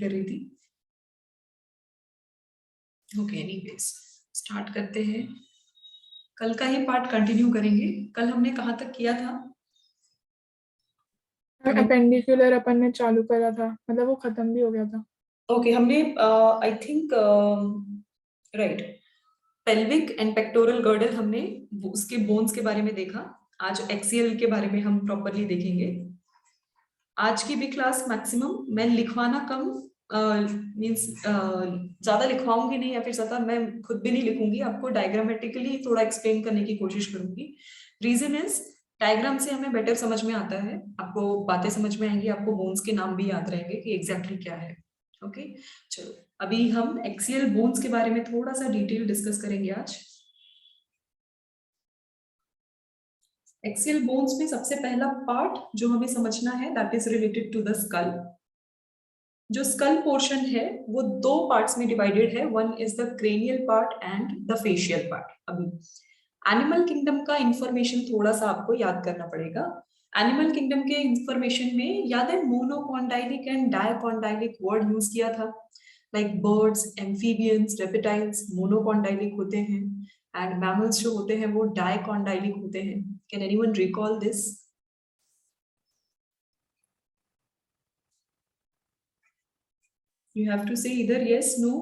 कर रही थी। ओके, एनीवेज स्टार्ट करते हैं। कल का ही पार्ट कंटिन्यू करेंगे। कल हमने कहाँ तक किया था? अपेंडिकुलर अपन ने चालू करा था, मतलब वो खत्म भी हो गया था। ओके, हमने I think right pelvic and pectoral girdle हमने उसके बोन्स के बारे में देखा। आज एक्सियल के बारे में हम प्रॉपरली देखेंगे। आज की भी क्लास मैक्सिमम मैं लिखवाना कम मीन्स ज्यादा लिखवाऊंगी नहीं, या फिर ज्यादा मैं खुद भी नहीं लिखूंगी, आपको डायग्रामेटिकली थोड़ा एक्सप्लेन करने की कोशिश करूंगी। रीजन इज डायग्राम से हमें बेटर समझ में आता है, आपको बातें समझ में आएंगी, आपको बोन्स के नाम भी याद रहेंगे कि एग्जैक्टली क्या है। ओके चलो, अभी हम एक्सियल बोन्स के बारे में थोड़ा सा डिटेल डिस्कस करेंगे आज। एक्सियल बोन्स में सबसे पहला पार्ट जो हमें समझना है that is related to the skull. जो स्कल पोर्शन है वो दो पार्ट्स में डिवाइडेड है, one is the cranial part and the facial part. अभी एनिमल किंगडम का इंफॉर्मेशन थोड़ा सा आपको याद करना पड़ेगा। एनिमल किंगडम के इंफॉर्मेशन में याद है मोनोकॉन्डाइलिक एंड डायकॉन्डाइलिक वर्ड यूज किया था, like birds, amphibians, reptiles monocondylic होते हैं एंड मैमल्स जो होते हैं वो डायकॉन्डाइलिक होते हैं। Can anyone recall this? You have to say इधर यस नो,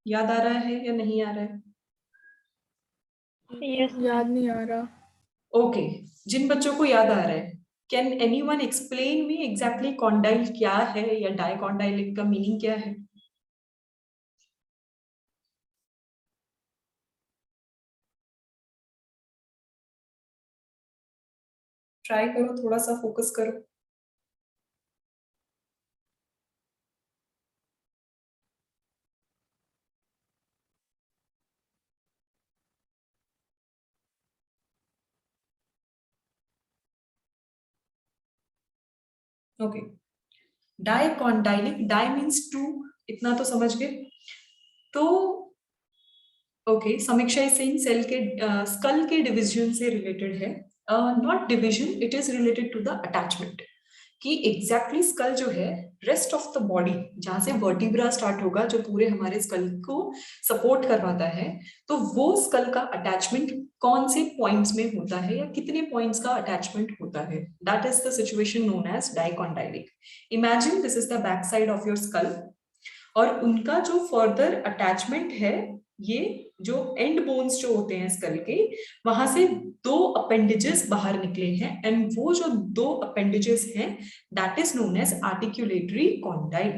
याद आ रहा है या नहीं आ रहा है? याद नहीं आ रहा। ओके, जिन बच्चों को याद आ रहा है, can anyone explain me exactly condyle क्या है या डायकॉन्डाइलिक का मीनिंग क्या है? ट्राई करो, थोड़ा सा फोकस करो। Okay, dicondylic, di means two, इतना तो समझ गए। तो okay, Samiksha is saying cell के स्कल के डिवीजन से रिलेटेड है, not division, it is related to the attachment. कि एग्जैक्टली स्कल जो है रेस्ट ऑफ द बॉडी, जहां से वर्टिब्रा स्टार्ट होगा जो पूरे हमारे स्कल को सपोर्ट करवाता है, तो वो स्कल का अटैचमेंट कौन से पॉइंट्स में होता है या कितने पॉइंट्स का अटैचमेंट होता है, that is the situation known as dicondylic. Imagine this is the back side of your skull और उनका जो फर्दर अटैचमेंट है, ये जो एंड बोन्स जो होते हैं स्कल के, वहां से दो अपेंडेजेस बाहर निकले हैं एंड वो जो दो अपेंडेजेस हैं that is known as articulatory condyle.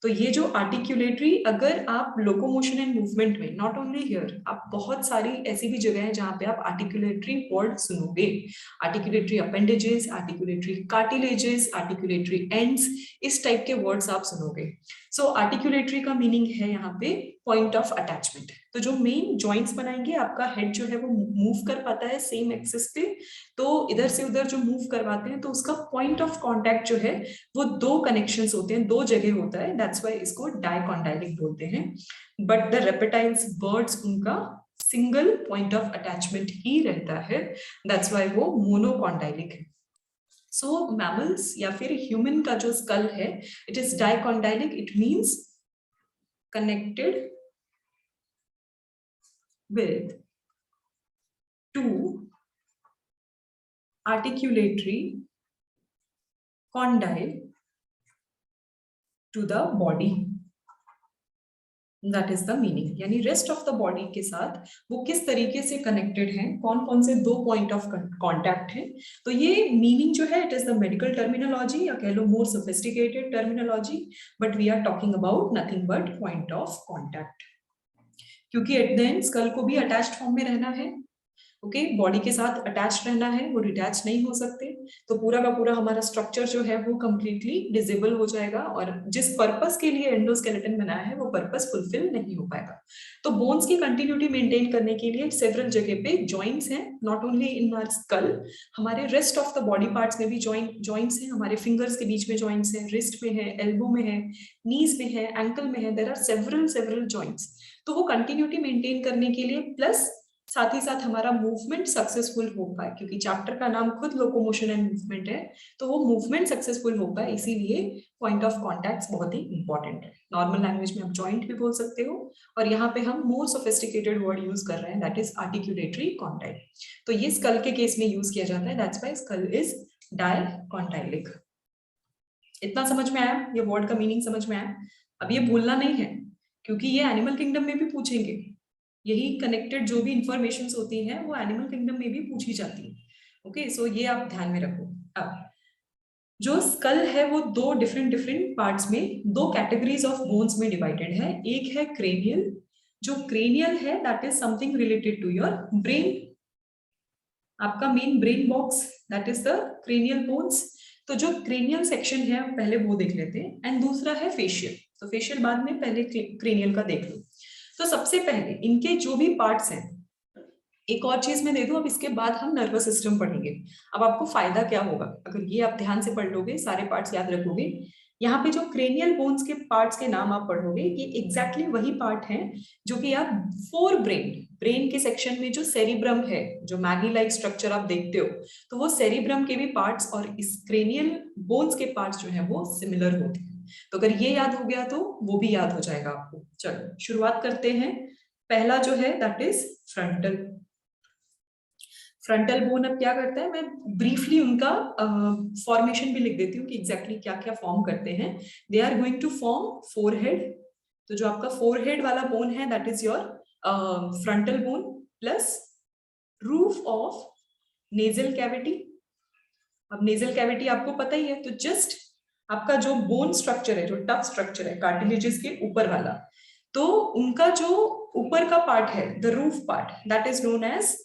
तो ये जो आर्टिकुलेटरी, अगर आप लोकोमोशन एंड मूवमेंट में, नॉट ओनली हियर, आप बहुत सारी ऐसी भी जगह है जहां पे आप आर्टिकुलेटरी वर्ड सुनोगे, articulatory appendages, articulatory cartilages, articulatory ends, इस टाइप के वर्ड्स आप सुनोगे। सो आर्टिकुलेटरी का मीनिंग है यहाँ पे पॉइंट ऑफ अटैचमेंट। तो जो मेन जॉइंट्स बनाएंगे, आपका हेड जो है वो मूव कर पाता है सेम एक्सिस पे, तो इधर से उधर जो मूव करवाते हैं, तो उसका पॉइंट ऑफ कांटेक्ट जो है वो दो कनेक्शंस होते हैं, दो जगह होता है, दैट्स व्हाई इसको डायकॉन्डाइलिक बोलते हैं। बट द रेप्टाइल्स, बर्ड्स, उनका सिंगल पॉइंट ऑफ अटैचमेंट ही रहता है, दैट्स व्हाई वो मोनोकॉन्डाइलिक है। सो मैमल्स या फिर ह्यूमन का जो स्कल है, it is dicondylic, it means connected with two articulatory condyle to the body, that is the meaning। यानी रेस्ट ऑफ द बॉडी के साथ वो किस तरीके से कनेक्टेड हैं, कौन कौन से दो पॉइंट ऑफ कांटेक्ट हैं। तो ये मीनिंग जो है it is the medical terminology या कह लो more sophisticated terminology, but we are talking about nothing but point of contact, क्योंकि एट द एंड स्कल को भी अटैच्ड फॉर्म में रहना है। ओके, बॉडी के साथ अटैच रहना है, वो डिटैच नहीं हो सकते, तो पूरा का पूरा हमारा स्ट्रक्चर जो है वो कंप्लीटली डिसेबल हो जाएगा और जिस पर्पस के लिए एंडोस्केलेटन बनाया है वो पर्पस फुलफिल नहीं हो पाएगा। तो बोन्स की कंटिन्यूटी मेंटेन करने के लिए सेवरल जगह पे जॉइंट्स हैं, not only in our skull, हमारे rest of the body parts में भी जॉइंट्स हैं, हमारे फिंगर्स के बीच में जॉइंट्स हैं, रिस्ट में है, एल्बो में है, नीज में है, एंकल में है, देयर आर सेवरल जॉइंट्स। तो वो कंटिन्यूटी मेंटेन करने के लिए प्लस साथ ही साथ हमारा मूवमेंट सक्सेसफुल हो पाए, क्योंकि चैप्टर का नाम खुद लोकोमोशन एंड मूवमेंट है, तो वो मूवमेंट सक्सेसफुल हो पाए, इसीलिए पॉइंट ऑफ कॉन्टैक्ट बहुत ही इंपॉर्टेंट है। नॉर्मल लैंग्वेज में आप जॉइंट भी बोल सकते हो, और यहाँ पे हम मोर सोफिस्टिकेटेड वर्ड यूज कर रहे हैं, दैट इज आर्टिकुलेटरी कॉन्टाइल। तो ये स्कल के केस में यूज किया जाता है, दैट्स व्हाई स्कल इज डायकॉन्टाइलिक। इतना समझ में आया? ये वर्ड का मीनिंग समझ में आया? अब ये भूलना नहीं है, क्योंकि ये एनिमल किंगडम में भी पूछेंगे। यही कनेक्टेड जो भी इंफॉर्मेशन होती हैं वो एनिमल किंगडम में भी पूछी जाती है। ओके, सो ये आप ध्यान में रखो। अब जो स्कल है वो दो डिफरेंट डिफरेंट पार्ट्स में, दो कैटेगरीज ऑफ बोन्स में डिवाइडेड है। एक है क्रेनियल, जो क्रेनियल है that is something related to your brain, आपका main brain box, that is the cranial bones. तो जो क्रेनियल सेक्शन है पहले वो देख लेते हैं, एंड दूसरा है फेशियल। तो फेशियल बाद में, पहले क्रेनियल का देख लो। तो सबसे पहले इनके जो भी पार्ट्स हैं, एक और चीज मैं दे दूं, अब इसके बाद हम नर्वस सिस्टम पढ़ेंगे। अब आपको फायदा क्या होगा अगर ये आप ध्यान से पढ़ लोगे, सारे पार्ट्स याद रखोगे। यहाँ पे जो क्रेनियल बोन्स के पार्ट्स के नाम आप पढ़ोगे, ये एग्जैक्टली वही पार्ट हैं जो कि आप फोर ब्रेन के सेक्शन में जो सेरिब्रम है, जो मैगी लाइक स्ट्रक्चर आप देखते हो, तो वो सेरिब्रम के भी पार्ट्स और इस क्रेनियल बोन्स के पार्ट्स जो है वो सिमिलर होते हैं। तो अगर ये याद हो गया तो वो भी याद हो जाएगा आपको। चलो शुरुआत करते हैं। पहला जो है that is frontal. Frontal bone अब क्या करता है, मैं ब्रीफली उनका फॉर्मेशन भी लिख देती हूँ कि एग्जैक्टली क्या क्या फॉर्म करते हैं। They are going to form forehead. तो जो आपका फोरहेड वाला बोन है that is your frontal bone, plus roof of nasal cavity. अब नेजल कैविटी आपको पता ही है, तो जस्ट आपका जो बोन स्ट्रक्चर है, जो टफ स्ट्रक्चर है कार्टिलेजेस के ऊपर वाला, तो उनका जो ऊपर का पार्ट है, the roof part, that is known as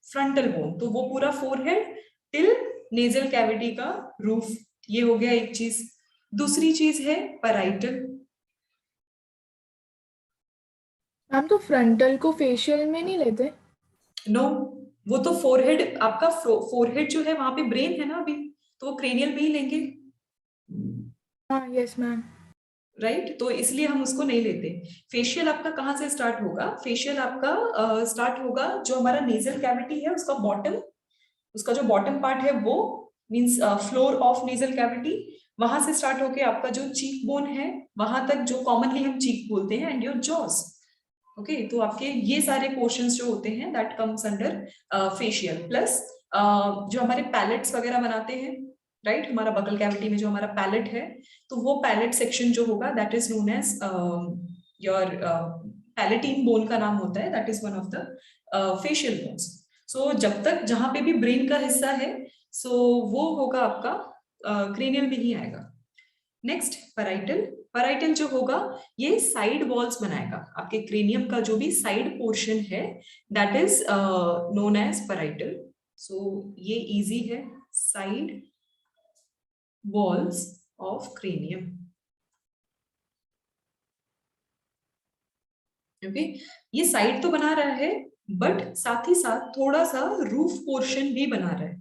frontal bone. तो वो पूरा फोरहेड टिल नेजल कैविटी का रूफ, ये हो गया एक चीज। दूसरी चीज है पैराइटल। मैम तो फ्रंटल को फेशियल में नहीं लेते? नो, वो तो फोरहेड, आपका फोरहेड जो है वहां पे ब्रेन है ना अभी, तो वो क्रेनियल में ही लेंगे, हाँ यस मैम। राइट? तो इसलिए हम उसको नहीं लेते। फेशियल आपका कहाँ से स्टार्ट होगा? फेशियल आपका स्टार्ट होगा जो हमारा नेजल कैविटी है उसका बॉटम, उसका जो बॉटम पार्ट है वो means floor of nasal cavity, वहां से स्टार्ट होके आपका जो चीक बोन है वहां तक, जो कॉमनली हम चीक बोलते हैं, एंड योर जॉस। ओके, तो आपके ये सारे पोर्शंस जो होते हैं that comes under facial. Plus जो हमारे पैलेट्स वगैरह बनाते हैं, राइट, हमारा बकल कैविटी में जो हमारा पैलेट है, तो वो पैलेट सेक्शन जो होगा that is known as your palatine bone का नाम होता है, that is one of the facial bones. So जब तक जहां पे भी ब्रेन का हिस्सा है, सो वो होगा आपका क्रेनियल में ही आएगा। Next parietal. पैराइटल जो होगा ये साइड वॉल्स बनाएगा, आपके क्रेनियम का जो भी साइड पोर्शन है that is known as parietal. So ये इजी है, side walls of cranium. Okay, ये साइड तो बना रहा है, बट साथ ही साथ थोड़ा सा रूफ पोर्शन भी बना रहा है,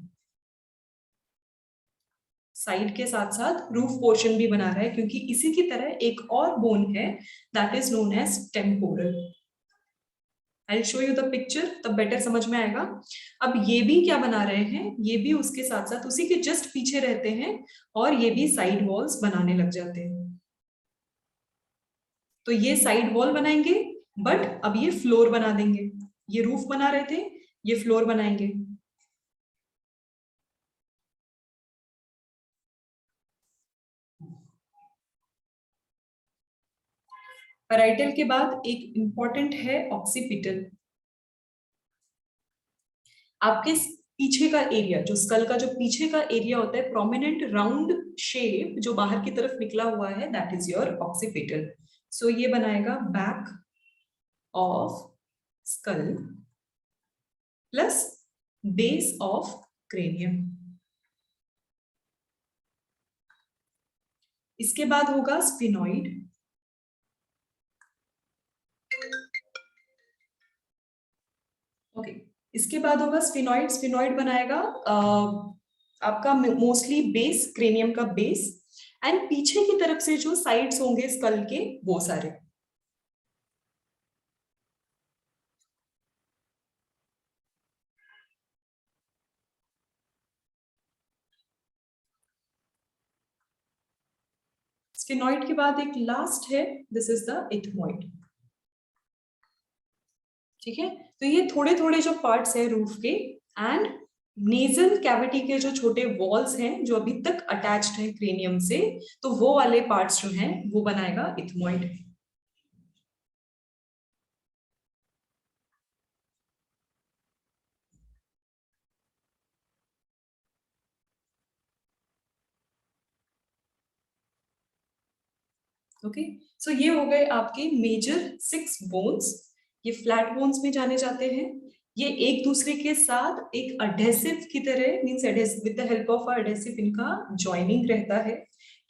साइड के साथ साथ रूफ पोर्शन भी बना रहा है, क्योंकि इसी की तरह एक और बोन है that is known as temporal. I show you the picture, तब बेटर समझ में आएगा। अब ये भी क्या बना रहे हैं, ये भी उसके साथ साथ उसी के जस्ट पीछे रहते हैं, और ये भी साइड वॉल्स बनाने लग जाते हैं। तो ये साइड वॉल बनाएंगे, बट अब ये फ्लोर बना देंगे। ये रूफ बना रहे थे, ये फ्लोर बनाएंगे। पैराइटल के बाद एक इंपॉर्टेंट है ऑक्सीपिटल। आपके पीछे का एरिया, जो स्कल का जो पीछे का एरिया होता है, प्रोमिनेंट राउंड शेप जो बाहर की तरफ निकला हुआ है, दैट इज योर ऑक्सीपिटल। सो ये बनाएगा back of skull plus base of cranium. इसके बाद होगा स्फिनॉइड। ओके, इसके बाद होगा स्फिनॉइड। स्फिनॉइड बनाएगा आपका मोस्टली बेस, क्रेनियम का बेस, एंड पीछे की तरफ से जो साइड्स होंगे स्कल के वो सारे। स्फिनॉइड के बाद एक लास्ट है, दिस इज द इथमॉइड। ठीक है, तो ये थोड़े थोड़े जो पार्ट्स है रूफ के एंड नेजल कैविटी के जो छोटे वॉल्स हैं जो अभी तक अटैच्ड हैं क्रेनियम से, तो वो वाले पार्ट्स जो हैं वो बनाएगा इथमॉइड। ओके, सो ये हो गए आपके मेजर 6 बोन्स। ये फ्लैट बोन्स में जाने जाते हैं। ये एक दूसरे के साथ एक अडेसिव की तरह, means with the help of adhesive इनका जॉइनिंग रहता है।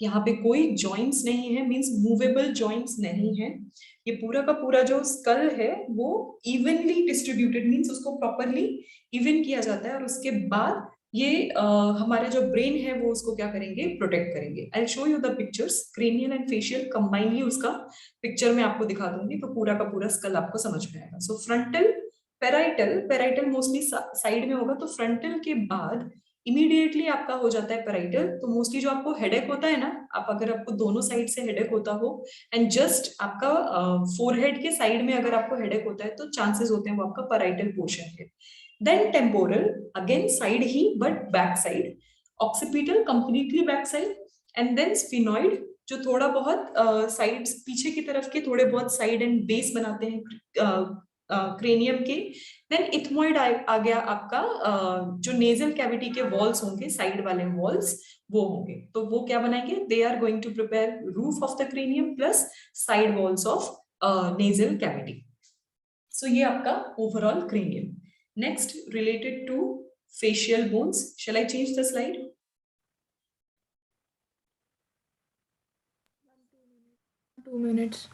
यहाँ पे कोई जॉइंट्स नहीं है, मींस मूवेबल जॉइंट्स नहीं है। ये पूरा का पूरा जो स्कल है वो इवनली डिस्ट्रीब्यूटेड, मींस उसको प्रॉपरली इवन किया जाता है और उसके बाद ये हमारा जो ब्रेन है वो उसको क्या करेंगे, प्रोटेक्ट करेंगे। आई show you the pictures, cranial and facial combinedly उसका पिक्चर में आपको दिखा दूंगी, तो पूरा का पूरा स्कल आपको समझ में आएगा। So frontal, parietal, parietal mostly side में होगा, तो फ्रंटल के बाद इमीडिएटली आपका हो जाता है पेराइटल। तो मोस्टली जो आपको हेडेक होता है ना, आप अगर आपको दोनों साइड से हेडेक होता हो एंड जस्ट आपका फोरहेड के साइड में अगर आपको हेडेक होता है, तो चांसेस होते हैं वो आपका पेराइटल पोर्शन है। Then temporal, again side he but back side. Occipital completely back side, and then sphenoid जो थोड़ा बहुत साइड पीछे की तरफ के थोड़े बहुत साइड एंड बेस बनाते हैं क्रेनियम के। देन इथमॉइड आ गया आपका, जो नेजल कैविटी के वॉल्स होंगे, साइड वाले वॉल्स वो होंगे, तो वो क्या बनाएंगे, they are going to prepare roof of the cranium plus side walls of nasal cavity. So ये आपका overall cranium. Next, related to facial bones. Shall I change the slide? 2 minutes.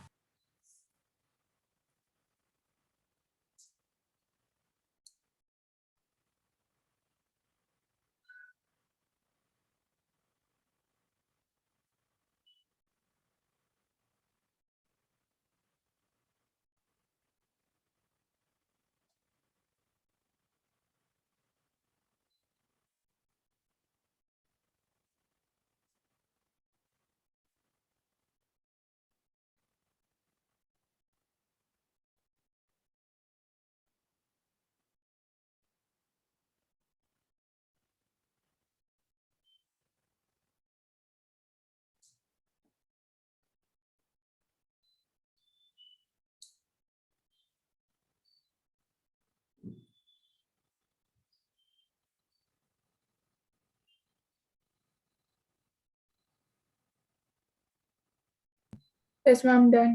Yes, ma'am, done.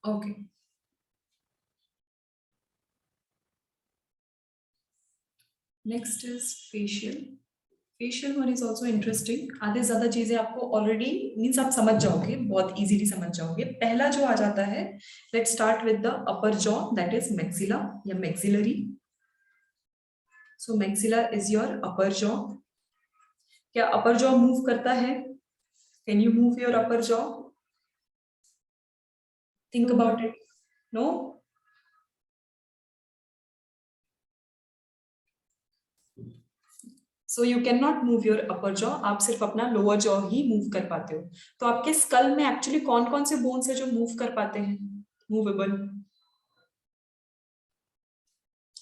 Okay. Next is facial. Facial one is also interesting. आधे ज्यादा चीजें आपको already means आप समझ जाओगे, बहुत इजीली समझ जाओगे। पहला जो आ जाता है, let's start with the upper jaw, that is maxilla या maxillary. So maxilla is your upper jaw. क्या अपर जॉ मूव करता है? Can you move your upper jaw? Think about it. No? So you can not move your upper jaw, आप सिर्फ अपना lower jaw ही move कर पाते हो। तो आपके स्कल में एक्चुअली कौन कौन से बोन्स है जो मूव कर पाते हैं, मूवेबल?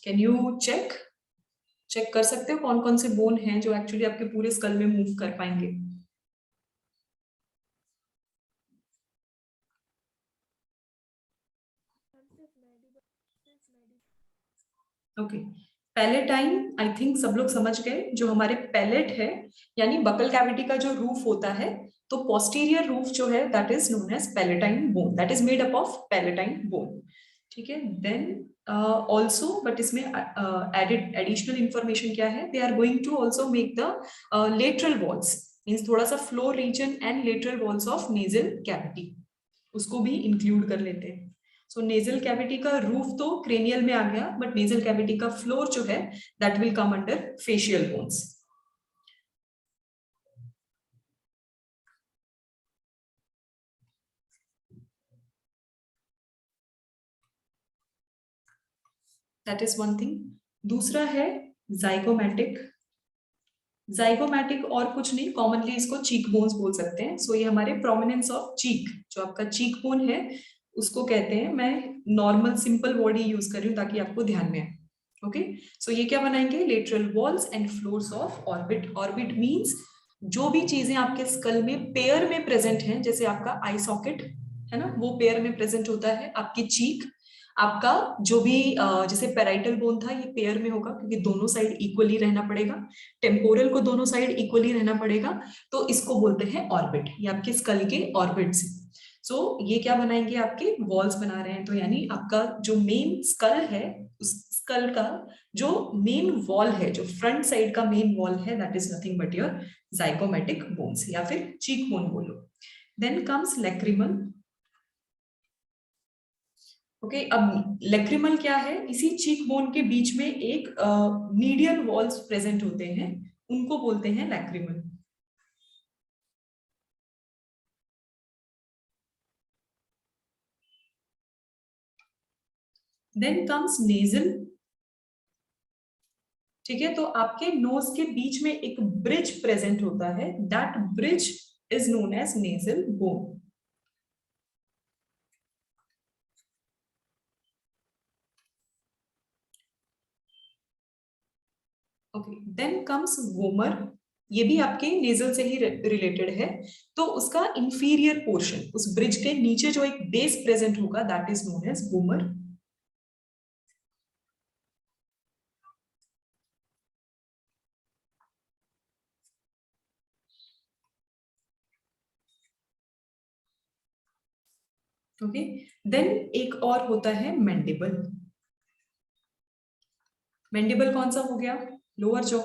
कैन यू चेक कर सकते हो कौन कौन से बोन हैं जो एक्चुअली आपके पूरे स्कल में मूव कर पाएंगे? ओके, पैलेटाइन आई थिंक सब लोग समझ गए। जो हमारे पैलेट है यानी बकल कैविटी का जो रूफ होता है, तो पोस्टीरियर रूफ जो है that is known as palatine bone, that is made up of palatine bone. ठीक है, देन ऑल्सो बट इसमें एडिड एडिशनल इंफॉर्मेशन क्या है, they are going to also make the lateral walls, means थोड़ा सा floor region and lateral walls of nasal cavity, उसको भी include कर लेते हैं। सो नेजल कैविटी का रूफ तो क्रेनियल में आ गया, बट नेजल कैविटी का फ्लोर जो है that will come under facial bones. That is one thing. दूसरा है जाइगोमैटिक। जाइगोमैटिक और कुछ नहीं, कॉमनली इसको चीक बोन्स बोल सकते हैं। सो ये हमारे प्रोमिनेंस ऑफ चीक, जो आपका चीक बोन है उसको कहते हैं। मैं नॉर्मल सिंपल वर्ड ही यूज कर रही हूँ ताकि आपको ध्यान में आए। ओके, सो ये क्या बनाएंगे, lateral walls and floors of orbit. Orbit means जो भी चीजें आपके स्कल में पेयर में प्रेजेंट हैं, जैसे आपका आई सॉकेट है ना, वो पेयर में प्रेजेंट होता है। आपकी चीक, आपका जो भी जैसे पैराइटल बोन था, ये पेयर में होगा क्योंकि दोनों साइड इक्वली रहना पड़ेगा। टेम्पोरल को दोनों साइड इक्वली रहना पड़ेगा, तो इसको बोलते हैं ऑर्बिट। ये आपके स्कल के ऑर्बिट्स हैं। सो ये क्या बनाएंगे, आपके वॉल्स बना रहे हैं। तो यानी आपका जो मेन स्कल है, उस स्कल का जो मेन वॉल है, जो फ्रंट साइड का मेन वॉल है, that is nothing but your zygomatic bones या फिर चीक बोन बोलो। Then comes lacrimal. ओके, अब लेक्रिमल क्या है, इसी चीक बोन के बीच में एक मीडियल वॉल्स प्रेजेंट होते हैं, उनको बोलते हैं लैक्रिमल। Then comes nasal. ठीक है, तो आपके नोज के बीच में एक ब्रिज प्रेजेंट होता है, that bridge is known as nasal bone. Okay, then comes vomer. ये भी आपके नेजल से ही रिलेटेड है। तो उसका इंफीरियर पोर्शन, उस ब्रिज के नीचे जो एक बेस प्रेजेंट होगा, that is known as vomer. Okay, then एक और होता है मैंडिबल। मैंडिबल कौन सा हो गया, lower jaw.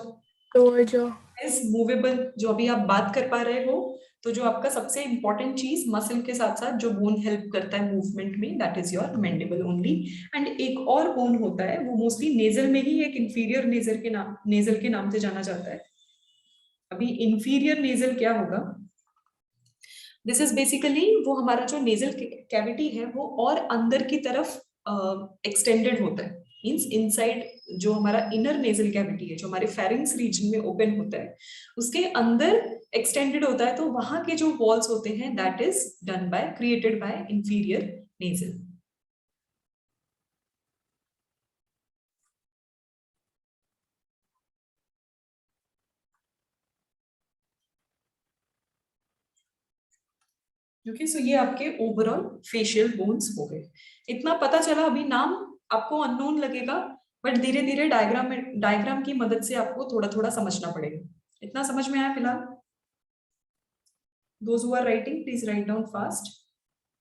Lower jaw. Is movable, जो अभी आप बात कर पा रहे हो। तो जो आपका सबसे इंपॉर्टेंट चीज मसल के साथ साथ जो बोन हेल्प करता है मूवमेंट में, that is your mandible only. And एक और बोन होता है, वो मोस्टली नेजल में ही एक इंफीरियर नेजल के नाम से जाना जाता है। अभी इंफीरियर नेजल क्या होगा, दिस इज बेसिकली वो हमारा जो नेजल कैविटी है वो और अंदर की तरफ एक्सटेंडेड होता है। मींस इनसाइड जो हमारा इनर नेजल कैविटी है, जो हमारे फेरिंग्स रीजन में ओपन होता है, उसके अंदर एक्सटेंडेड होता है। तो वहां के जो वॉल्स होते हैं, that is done by, created by inferior nasal. Okay, so ये आपके ओवरऑल फेशियल बोन्स हो गए। इतना पता चला, अभी नाम आपको अननोन लगेगा, बट धीरे धीरे डायग्राम की मदद से आपको थोड़ा थोड़ा समझना पड़ेगा। इतना समझ में आया फिलहाल? Those who are writing please write down fast.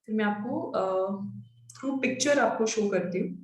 फिर मैं आपको थ्रू पिक्चर आपको शो करती हूँ।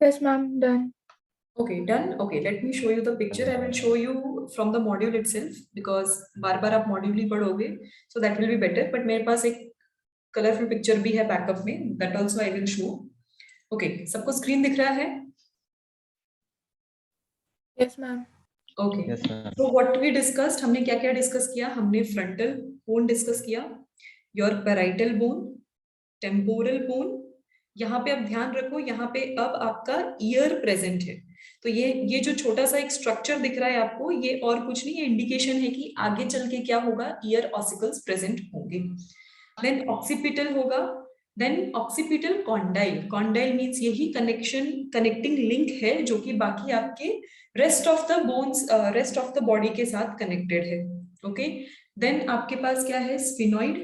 Yes, ma'am. Done. Okay, done. Okay, let me show you the picture. I will show you from the module itself because बार बार आप module ही पढ़ोगे, so that will be better. But मेरे पास एक colourful picture भी है backup में, that also I will show. Okay, सबको screen दिख रहा है? Yes ma'am. Okay, yes ma'am. तो व्हाट वी डिस्कस्ड, हमने क्या क्या डिस्कस किया? हमने फ्रंटल बोन डिस्कस किया, your parietal bone, temporal bone. यहाँ पे अब ध्यान रखो, यहाँ पे अब आपका ईयर प्रेजेंट है, तो ये जो छोटा सा एक स्ट्रक्चर दिख रहा है आपको, ये और कुछ नहीं, ये इंडिकेशन है कि आगे चल के क्या होगा, ईयर ऑसिकल्स प्रेजेंट होंगे। देन ऑक्सीपिटल होगा, then occipital condyle. Condyle means यही कनेक्शन, कनेक्टिंग लिंक है जो कि बाकी आपके rest of the bones, rest of the body के साथ कनेक्टेड है। ओके, देन आपके पास क्या है, स्फिनॉइड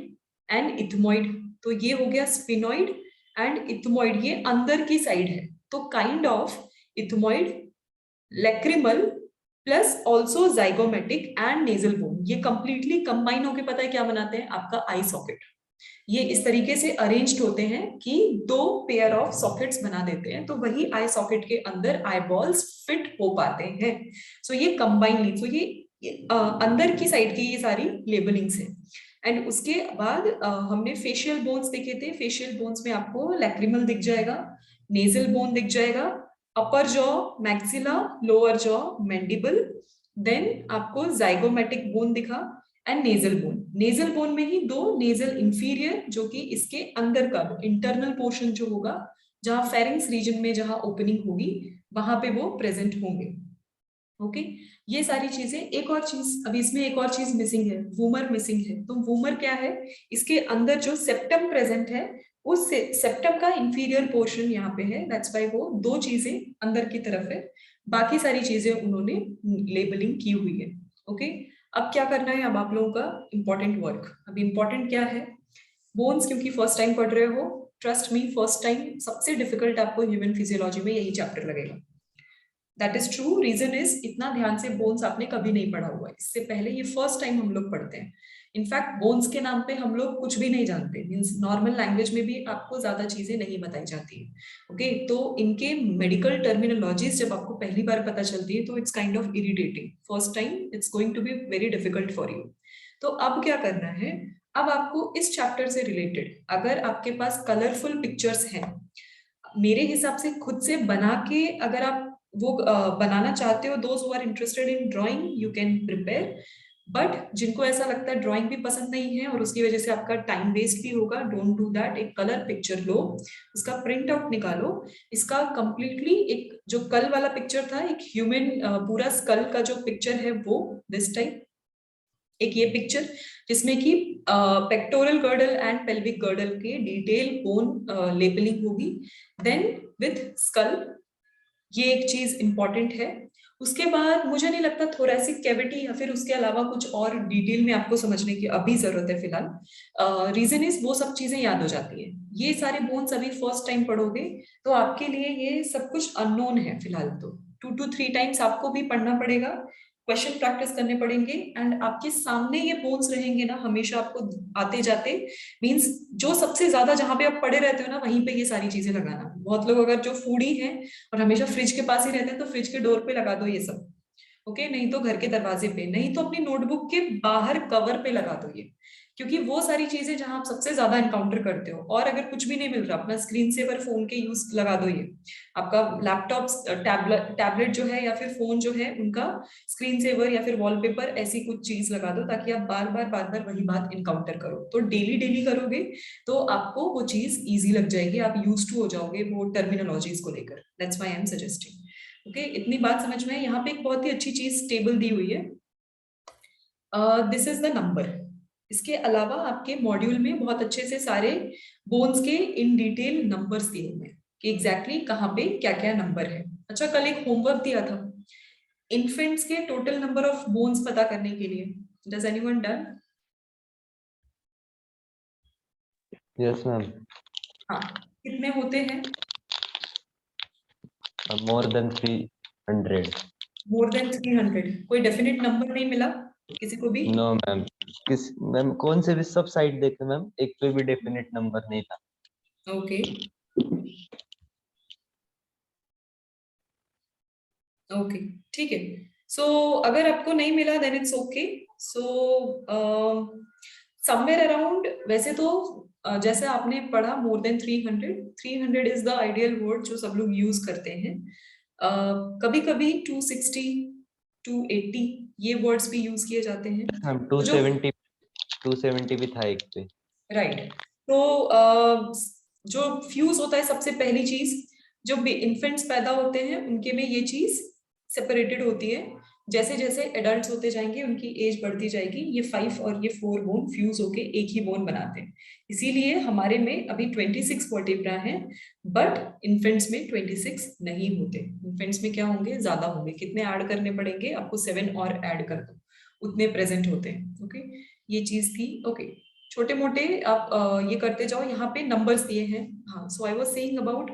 एंड इथमॉइड। तो ये हो गया स्फिनॉइड एंड इथमॉइड, ये अंदर की साइड है, तो kind of ethmoid, lacrimal plus also zygomatic and nasal bone, ये कंप्लीटली कंबाइन होके पता है क्या बनाते हैं, आपका आई सॉकेट। ये इस तरीके से अरेंज्ड होते हैं कि दो पेयर ऑफ सॉकेट्स बना देते हैं, तो वही आई सॉकेट के अंदर आई बॉल्स फिट हो पाते हैं। सो ये कंबाइन, सो ये अंदर की साइड की ये सारी लेबलिंग्स है। एंड उसके बाद हमने फेशियल बोन्स देखे थे। फेशियल बोन्स में आपको लैक्रिमल दिख जाएगा, नेजल बोन दिख जाएगा, upper jaw maxilla, lower jaw mandible, then आपको जाइगोमेटिक बोन दिखा and nasal bone. Nasal bone में ही दो, नेजल इंफीरियर जो कि इसके अंदर का इंटरनल पोर्शन जो होगा, जहां फेरिंग्स रीजन में जहां ओपनिंग होगी वहां पे वो प्रेजेंट होंगे। ओके, ये सारी चीजें। एक और चीज, अभी इसमें एक और चीज मिसिंग है, वूमर मिसिंग है। तो वूमर क्या है, इसके अंदर जो सेप्टम प्रेजेंट है, उस सेप्टम का इंफीरियर पोर्शन यहाँ पे है, दैट्स व्हाई वो दो चीजें अंदर की तरफ है, बाकी सारी चीजें उन्होंने लेबलिंग की हुई है। ओके, अब क्या करना है, अब आप लोगों का इंपॉर्टेंट वर्क। अब इंपॉर्टेंट क्या है, बोन्स क्योंकि फर्स्ट टाइम पढ़ रहे हो, ट्रस्ट मी फर्स्ट टाइम सबसे डिफिकल्ट आपको ह्यूमन फिजियोलॉजी में यही चैप्टर लगेगा। That is true, reason is इतना ध्यान से बोन्स आपने कभी नहीं पढ़ा हुआ है, इससे पहले ये फर्स्ट टाइम हम लोग पढ़ते हैं। इनफैक्ट बोन्स के नाम पे हम लोग कुछ भी नहीं जानते, मीन्स नॉर्मल लैंग्वेज में भी आपको ज्यादा चीजें नहीं बताई जाती है। ओके, तो इनके मेडिकल टर्मिनोलॉजीज जब आपको पहली बार पता चलती है तो it's kind of irritating, first time it's going to be very difficult for you. तो अब क्या करना है, अब आपको इस चैप्टर से रिलेटेड अगर आपके पास कलरफुल पिक्चर्स हैं, मेरे हिसाब से खुद से बना के अगर आप वो बनाना चाहते हो, those who are interested in drawing you can prepare, but जिनको ऐसा लगता है ड्राइंग भी पसंद नहीं है और उसकी वजह से आपका टाइम वेस्ट भी होगा, डोंट डू दैट। एक कलर पिक्चर लो, उसका प्रिंट आउट निकालो, इसका कंप्लीटली एक जो कल वाला पिक्चर था, एक ह्यूमन पूरा स्कल का जो पिक्चर है वो दिस टाइप, एक ये पिक्चर जिसमें कि pectoral girdle and pelvic girdle के डिटेल बोन लेबलिंग होगी, देन विथ स्कल, ये एक चीज इंपॉर्टेंट है। उसके बाद मुझे नहीं लगता थोरैसिक कैविटी या फिर उसके अलावा कुछ और डिटेल में आपको समझने की अभी जरूरत है फिलहाल। रीजन इज वो सब चीजें याद हो जाती है, ये सारे बोन्स अभी फर्स्ट टाइम पढ़ोगे तो आपके लिए ये सब कुछ अननोन है फिलहाल। तो 2 to 3 टाइम्स आपको भी पढ़ना पड़ेगा, क्वेश्चन प्रैक्टिस करने पड़ेंगे, एंड आपके सामने ये बोन्स रहेंगे ना हमेशा आपको आते जाते, मींस जो सबसे ज्यादा जहां पे आप पड़े रहते हो ना वहीं पे ये सारी चीजें लगाना। बहुत लोग अगर जो फूडी हैं और हमेशा फ्रिज के पास ही रहते हैं तो फ्रिज के डोर पे लगा दो ये सब, ओके, नहीं तो घर के दरवाजे पे, नहीं तो अपनी नोटबुक के बाहर कवर पे लगा दो ये, क्योंकि वो सारी चीजें जहां आप सबसे ज्यादा इनकाउंटर करते हो। और अगर कुछ भी नहीं मिल रहा, अपना स्क्रीन सेवर फोन के यूज लगा दो, ये आपका लैपटॉप टैबलेट जो है या फिर फोन जो है उनका स्क्रीन सेवर या फिर वॉलपेपर, ऐसी कुछ चीज लगा दो ताकि आप बार बार वही बात इनकाउंटर करो। तो डेली डेली करोगे तो आपको वो चीज इजी लग जाएगी, आप यूज टू हो जाओगे वो टर्मिनोलॉजीज को लेकर। That's why I am suggesting. Okay, इतनी बात समझ में है। यहाँ पे एक बहुत ही अच्छी चीज टेबल दी हुई है, दिस इज द नंबर। इसके अलावा आपके मॉड्यूल में बहुत अच्छे से सारे बोन्स के इन डिटेल नंबर्स दिए हुए हैं कि एग्जैक्टली कहाँ पे क्या क्या नंबर है। अच्छा, कल एक होमवर्क दिया था इन्फेंट्स के टोटल नंबर ऑफ बोन्स पता करने के लिए, does anyone done? Yes ma'am. हाँ, कितने होते हैं? मोर देन 300। मोर देन 300? कोई डेफिनेट नंबर नहीं मिला किसी को भी? No ma'am. किस मैम, कौन से भी सब साइट देखे मैम, एक पे भी डेफिनेट नंबर नहीं था। ओके ओके, ठीक है। सो अगर आपको नहीं मिला then it's okay. So somewhere around, वैसे तो जैसे आपने पढ़ा more than 300 is the ideal word जो सब लोग यूज करते हैं। कभी कभी 260 280 ये वर्ड्स भी यूज किए जाते हैं। हम तो जो 270 भी था एक पे। राइट, तो जो फ्यूज होता है सबसे पहली चीज, जो इन्फेंट्स पैदा होते हैं उनके में ये चीज सेपरेटेड होती है। जैसे जैसे एडल्ट्स होते जाएंगे उनकी एज बढ़ती जाएगी, ये 5 और ये 4 बोन फ्यूज होके एक ही बोन बनाते हैं। इसीलिए हमारे में अभी 26 वर्टेब्रा हैं, बट इन्फेंट्स में 26 नहीं होते। इन्फेंट्स में क्या होंगे, ज्यादा होंगे। कितने ऐड करने पड़ेंगे आपको, 7 और ऐड कर दो, उतने प्रेजेंट होते हैं। ओके, ये चीज थी। ओके, छोटे मोटे आप ये करते जाओ। यहाँ पे नंबर्स दिए हैं। हाँ, so I was saying about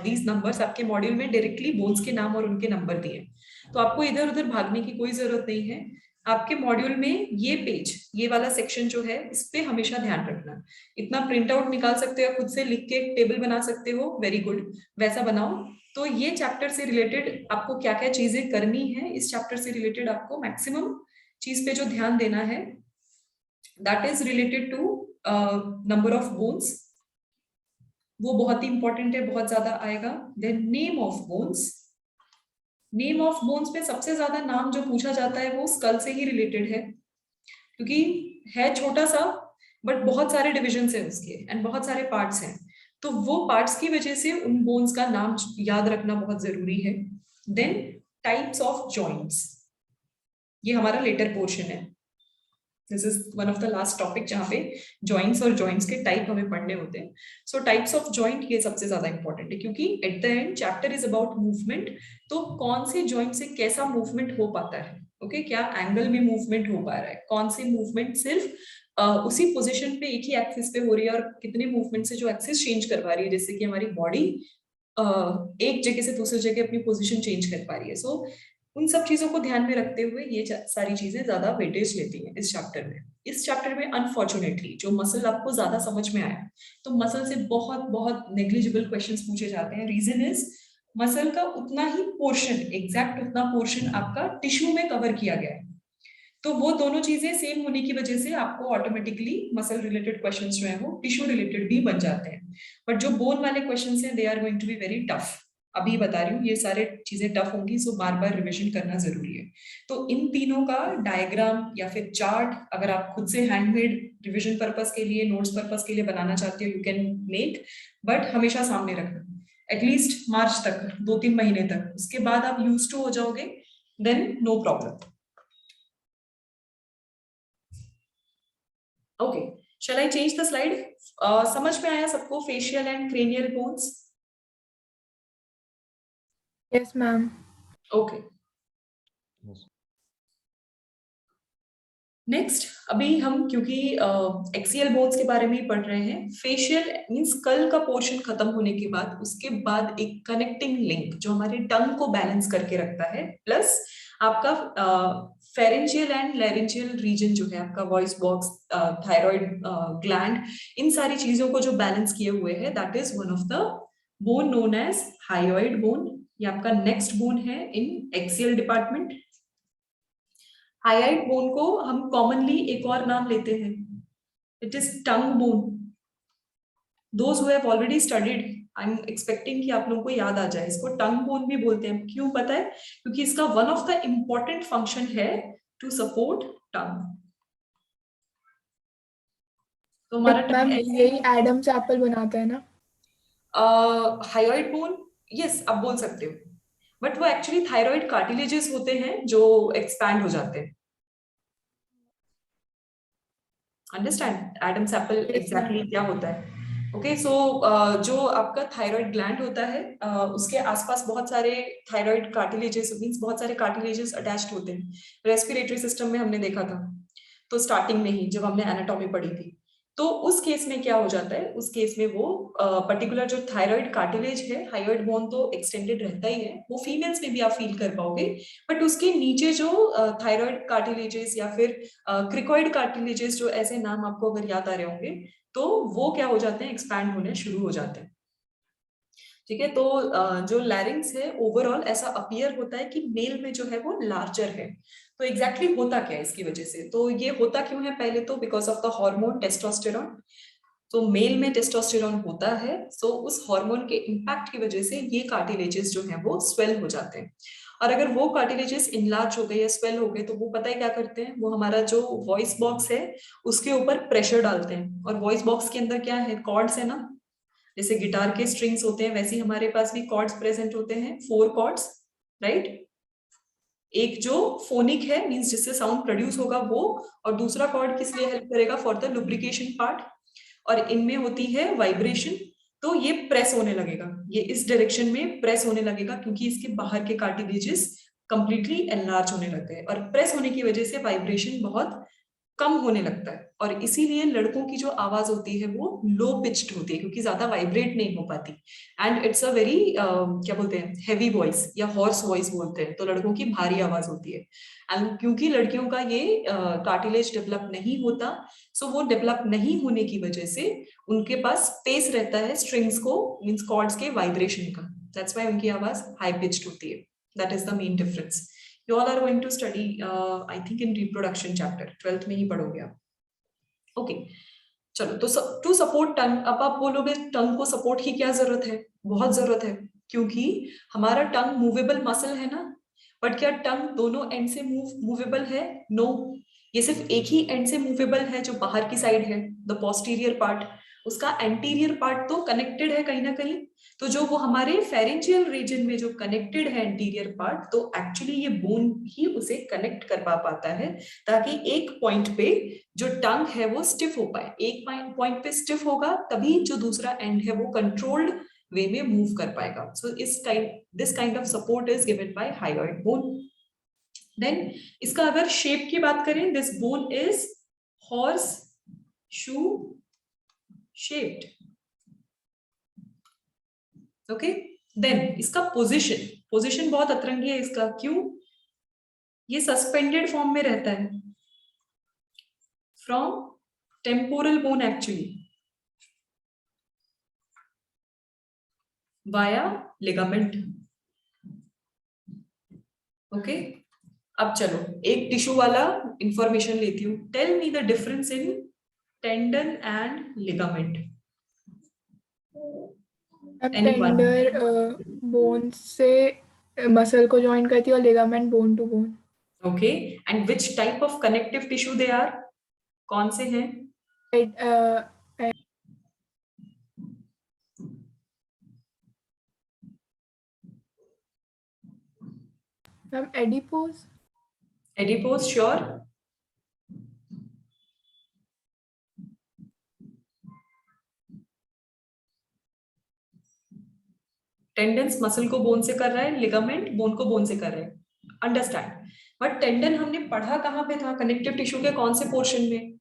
these numbers. आपके मॉड्यूल में डायरेक्टली बोन्स के नाम और उनके नंबर दिए, तो आपको इधर उधर भागने की कोई जरूरत नहीं है। आपके मॉड्यूल में ये पेज, ये वाला सेक्शन जो है, इस पे हमेशा ध्यान रखना। इतना प्रिंट आउट निकाल सकते हो, खुद से लिख के टेबल बना सकते हो, वेरी गुड, वैसा बनाओ। तो ये चैप्टर से रिलेटेड आपको क्या क्या चीजें करनी है, इस चैप्टर से रिलेटेड आपको मैक्सिमम चीज पे जो ध्यान देना है, that is related to number of bones, वो बहुत ही इंपॉर्टेंट है, बहुत ज्यादा आएगा। Then name of bones, name of bones में सबसे ज्यादा नाम जो पूछा जाता है वो स्कल से ही रिलेटेड है, क्योंकि है छोटा सा बट बहुत सारे डिविजन्स है उसके एंड बहुत सारे पार्ट्स हैं, तो वो पार्ट्स की वजह से उन बोन्स का नाम याद रखना बहुत जरूरी है। देन टाइप्स ऑफ जॉइंट्स, ये हमारा लेटर पोर्शन है। This is one of the last topic जहाँ पे जॉइंट्स और जॉइंट्स के टाइप हमें पढ़ने होते हैं। सो टाइप्स ऑफ जॉइंट ये सबसे ज्यादा इंपॉर्टेंट है, क्योंकि at the and chapter is about movement. तो कौन से जॉइंट से कैसा मूवमेंट हो पाता है, ओके, क्या एंगल में मूवमेंट हो पा रहा है, कौन से मूवमेंट सिर्फ उसी पोजिशन पे एक ही एक्सिस पे हो रही है, और कितने मूवमेंट से जो एक्सिस चेंज करवा रही है, जैसे कि हमारी बॉडी एक जगह से दूसरी जगह अपनी पोजीशन चेंज कर पा रही है। सो उन सब चीजों को ध्यान में रखते हुए ये सारी चीजें ज्यादा वेटेज लेती हैं इस चैप्टर में। इस चैप्टर में अनफॉर्चुनेटली जो मसल आपको ज्यादा समझ में आया, तो मसल से बहुत बहुत नेग्लिजिबल क्वेश्चंस पूछे जाते हैं। रीजन इज मसल का उतना ही पोर्शन, एग्जैक्ट उतना पोर्शन आपका टिश्यू में कवर किया गया है, तो वो दोनों चीजें सेम होने की वजह से आपको ऑटोमेटिकली मसल रिलेटेड क्वेश्चंस जो है वो टिश्यू रिलेटेड भी बन जाते हैं। बट जो बोन वाले क्वेश्चंस हैं, they are going to be very tough. अभी बता रही हूँ ये सारे चीजें टफ होंगी, सो बार बार रिविजन करना जरूरी है। तो इन तीनों का डायग्राम या फिर चार्ट अगर आप खुद से हैंडमेड रिविजन पर्पस के लिए, नोट्स पर्पस के लिए बनाना चाहते हो, यू कैन मेक, बट हमेशा सामने रखना एटलीस्ट मार्च तक, 2-3 महीने तक। उसके बाद आप यूज टू हो जाओगे, then no problem. Okay, shall I change the slide? समझ में आया सबको facial and cranial bones? Yes ma'am. Okay, next अभी हम क्योंकि एक्सियल बोन्स के बारे में ही पढ़ रहे हैं, फेशियल मींस स्कल का पोर्शन खत्म होने के बाद उसके बाद एक कनेक्टिंग लिंक जो हमारे टंग को बैलेंस करके रखता है, प्लस आपका फेरेंजियल एंड लैरिंजियल रीजन जो है, आपका वॉइस बॉक्स, थायराइड ग्लैंड, इन सारी चीजों को जो बैलेंस किए हुए है, that is one of the bone known as hyoid bone. ये आपका नेक्स्ट बोन है in axial department. Hyoid bone को हम कॉमनली एक और नाम लेते हैं, it is tongue bone. Those who have already studied, I am expecting कि आप लोगों को याद आ जाए, इसको टंग बोन भी बोलते हैं। क्यों पता है? क्योंकि इसका one of the important function है टू सपोर्ट टंग। तो हमारा मैम यही एडम्स एप्पल बनाता है ना? हायोइड बोन, यस आप बोल सकते हो, बट वो एक्चुअली थायराइड कार्टिलेजेस होते हैं जो एक्सपैंड हो जाते हैं। अंडरस्टैंड एडम्स एप्पल एग्जैक्टली क्या होता है? ओके, सो जो आपका थायराइड ग्लैंड होता है, उसके आसपास बहुत सारे थायराइड कार्टिलेजेस, मींस बहुत सारे कार्टिलेजेस अटैच्ड होते हैं। रेस्पिरेटरी सिस्टम में हमने देखा था, तो स्टार्टिंग में ही जब हमने एनाटॉमी पढ़ी थी, तो उस केस में क्या हो जाता है, उस केस में वो पर्टिकुलर जो थायराइड कार्टिलेज है, हायोइड बोन तो एक्सटेंडेड रहता ही है, वो फीमेल्स में भी आप फील कर पाओगे, बट उसके नीचे जो थायराइड कार्टिलेजेस या फिर क्रिकॉइड कार्टिलेजेस, जो ऐसे नाम आपको अगर याद आ रहे होंगे, तो वो क्या हो जाते हैं, एक्सपैंड होने शुरू हो जाते हैं। ठीक है, तो जो लैरिंग्स है ओवरऑल ऐसा अपीयर होता है कि मेल में जो है वो लार्जर है। तो एग्जैक्टली होता क्या है इसकी वजह से? तो ये होता क्यों है? पहले तो because of the hormone testosterone. तो मेल में टेस्टोस्टेरोन होता है, सो उस हार्मोन के इम्पैक्ट की वजह से ये कार्टिलेजेस जो हैं वो स्वेल हो जाते हैं। और अगर वो कार्टिलेजेस इनलार्ज हो गए या स्वेल हो गए तो वो पता है क्या करते हैं, वो हमारा जो वॉइस बॉक्स है उसके ऊपर प्रेशर डालते हैं। और वॉइस बॉक्स के अंदर क्या है, कॉर्ड्स है ना, जैसे गिटार के स्ट्रिंग्स होते हैं वैसे ही हमारे पास भी कॉर्ड्स प्रेजेंट होते हैं, 4 कॉर्ड्स, राइट। एक जो फोनिक है मींस जिससे साउंड प्रोड्यूस होगा वो, और दूसरा कॉर्ड किस लिए हेल्प करेगा, फॉर द लुब्रिकेशन पार्ट। और इनमें होती है वाइब्रेशन, तो ये प्रेस होने लगेगा, ये इस डायरेक्शन में प्रेस होने लगेगा क्योंकि इसके बाहर के कार्टिलेजेस कंप्लीटली एनलार्ज होने लगते हैं, और प्रेस होने की वजह से वाइब्रेशन बहुत कम होने लगता है। और इसीलिए लड़कों की जो आवाज होती है वो लो पिच्ड होती है क्योंकि ज्यादा वाइब्रेट नहीं हो पाती, एंड इट्स अ वेरी क्या बोलते हैं, हैवी वॉइस या हॉर्स वॉइस बोलते हैं, तो लड़कों की भारी आवाज होती है। एंड क्योंकि लड़कियों का ये कार्टिलेज डेवलप नहीं होता, सो वो डेवलप नहीं होने की वजह से उनके पास स्पेस रहता है स्ट्रिंग्स को, मींस कॉर्ड्स के वाइब्रेशन का, दैट्स व्हाई उनकी आवाज हाई पिच्ड होती है। That is the main difference. You all are going to study, I think in reproduction chapter 12th में ही पढ़ोगे आप। ओके चलो, तो टू सपोर्ट टंग, अब आप बोलोगे टंग को सपोर्ट की क्या जरूरत है, बहुत जरूरत है, क्योंकि हमारा टंग मूवेबल मसल है ना। बट क्या टंग दोनों एंड से मूवेबल है? नो, ये सिर्फ एक ही एंड से मूवेबल है जो बाहर की साइड है, द पोस्टीरियर पार्ट। उसका एंटीरियर पार्ट तो कनेक्टेड है कहीं ना कहीं, तो जो वो हमारे फेरेंजियल रीजन में जो कनेक्टेड है एंटीरियर पार्ट, तो एक्चुअली ये बोन ही उसे कनेक्ट कर पाता है, ताकि एक पॉइंट पे जो टंग है वो स्टिफ हो पाए। एक पॉइंट पे स्टिफ होगा तभी जो दूसरा एंड है वो कंट्रोल्ड वे में मूव कर पाएगा। So this kind of support is given by hyoid bone. Then इसका अगर शेप की बात करें, this bone is horse shoe shaped. Okay, then इसका पोजीशन बहुत अतरंगी है इसका, क्यों? ये सस्पेंडेड फॉर्म में रहता है from temporal bone actually via ligament. Okay, अब चलो एक टिश्यू वाला इंफॉर्मेशन लेती हूँ। Tell me the difference in tendon and ligament. Tender bone से मसल को ज्वाइन करती है और ligament bone to bone. Okay, and which type of connective tissue they are? कौन से हैं? Ma'am adipose. Adipose, sure. Tendons muscle को bone से कर रहा है, लिगामेंट बोन को बोन से कर रहे हैं, अंडरस्टैंड। बट टेंडन हमने पढ़ा कहाँ पे था, कनेक्टिव टिश्यू के कौन से पोर्शन में?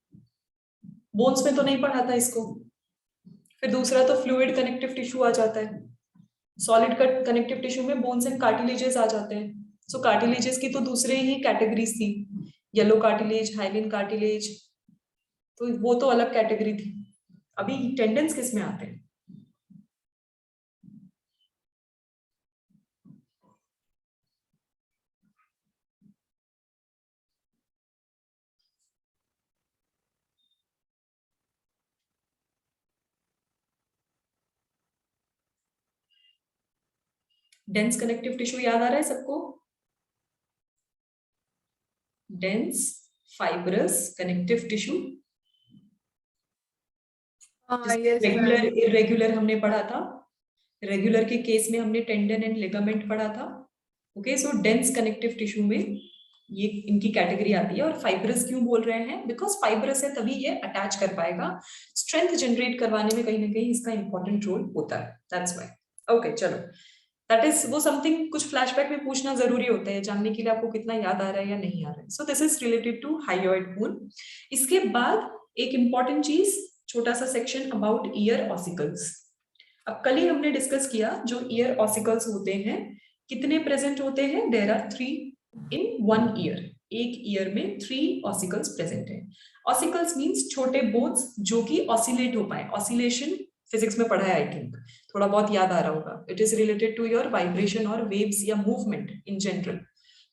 बोन्स में तो नहीं पढ़ा था इसको। फिर दूसरा तो फ्लूइड कनेक्टिव टिश्यू आ जाता है, सॉलिड कनेक्टिव टिश्यू में बोन्स एंड कार्टिलेजेस आ जाते हैं। सो कार्टिलेजेस की तो दूसरे ही कैटेगरीज थी, येलो कार्टिलेज, हाइलिन कार्टिलेज, तो वो तो अलग कैटेगरी थी। अभी टेंडन्स किस में आते हैं? डेंस कनेक्टिव टिश्यू याद आ रहा है सबको? Dense fibrous connective tissue, regular irregular हमने पढ़ा था। रेगुलर के केस में हमने टेंडन एंड लिगामेंट पढ़ा था। ओके, सो डेंस कनेक्टिव टिश्यू में ये इनकी कैटेगरी आती है। और फाइब्रस क्यों बोल रहे हैं? बिकॉज फाइब्रस है तभी ये अटैच कर पाएगा, स्ट्रेंथ जनरेट करवाने में कहीं ना कहीं इसका इंपॉर्टेंट रोल होता है, दैट्स व्हाई। ओके चलो, दैट इज वो समथिंग कुछ फ्लैशबैक में पूछना जरूरी होता है जानने के लिए आपको कितना याद आ रहा है या नहीं आ रहा है। So this is related to hyoid bone. इसके बाद एक इंपॉर्टेंट चीज, छोटा सा सेक्शन अबाउट ईयर ऑसिकल्स। अब कल ही हमने डिस्कस किया जो ईयर ऑसिकल्स होते हैं कितने प्रेजेंट होते हैं, देयर आर 3 इन 1 ईयर। एक ईयर में 3 ऑसिकल्स प्रेजेंट है। ऑसिकल्स मींस छोटे बोन्स जो कि ऑसिलेट हो पाए। ऑसिलेशन फिजिक्स में पढ़ा है आई थिंक, थोड़ा बहुत याद आ रहा होगा। It is related to your vibration और वेव्स या मूवमेंट इन जनरल।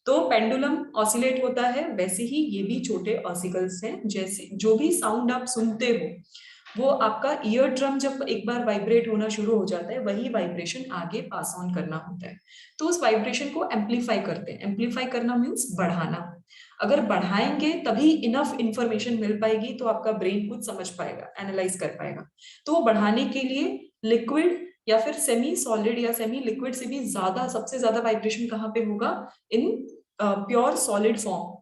तो पेंडुलम ऑसिलेट होता है, वैसे ही ये भी छोटे ऑसिकल्स हैं। जैसे जो भी साउंड आप सुनते हो वो आपका ईयर ड्रम जब एक बार वाइब्रेट होना शुरू हो जाता है, वही वाइब्रेशन आगे पास ऑन करना होता है। तो उस वाइब्रेशन को एम्पलीफाई करते हैं। एम्पलीफाई करना मीन्स बढ़ाना। अगर बढ़ाएंगे तभी इनफ इंफॉर्मेशन मिल पाएगी, तो आपका ब्रेन कुछ समझ पाएगा, एनालाइज कर पाएगा। तो वो बढ़ाने के लिए लिक्विड या फिर सेमी सॉलिड या सेमी लिक्विड से भी ज्यादा, सबसे ज्यादा वाइब्रेशन कहाँ पे होगा? In pure solid form.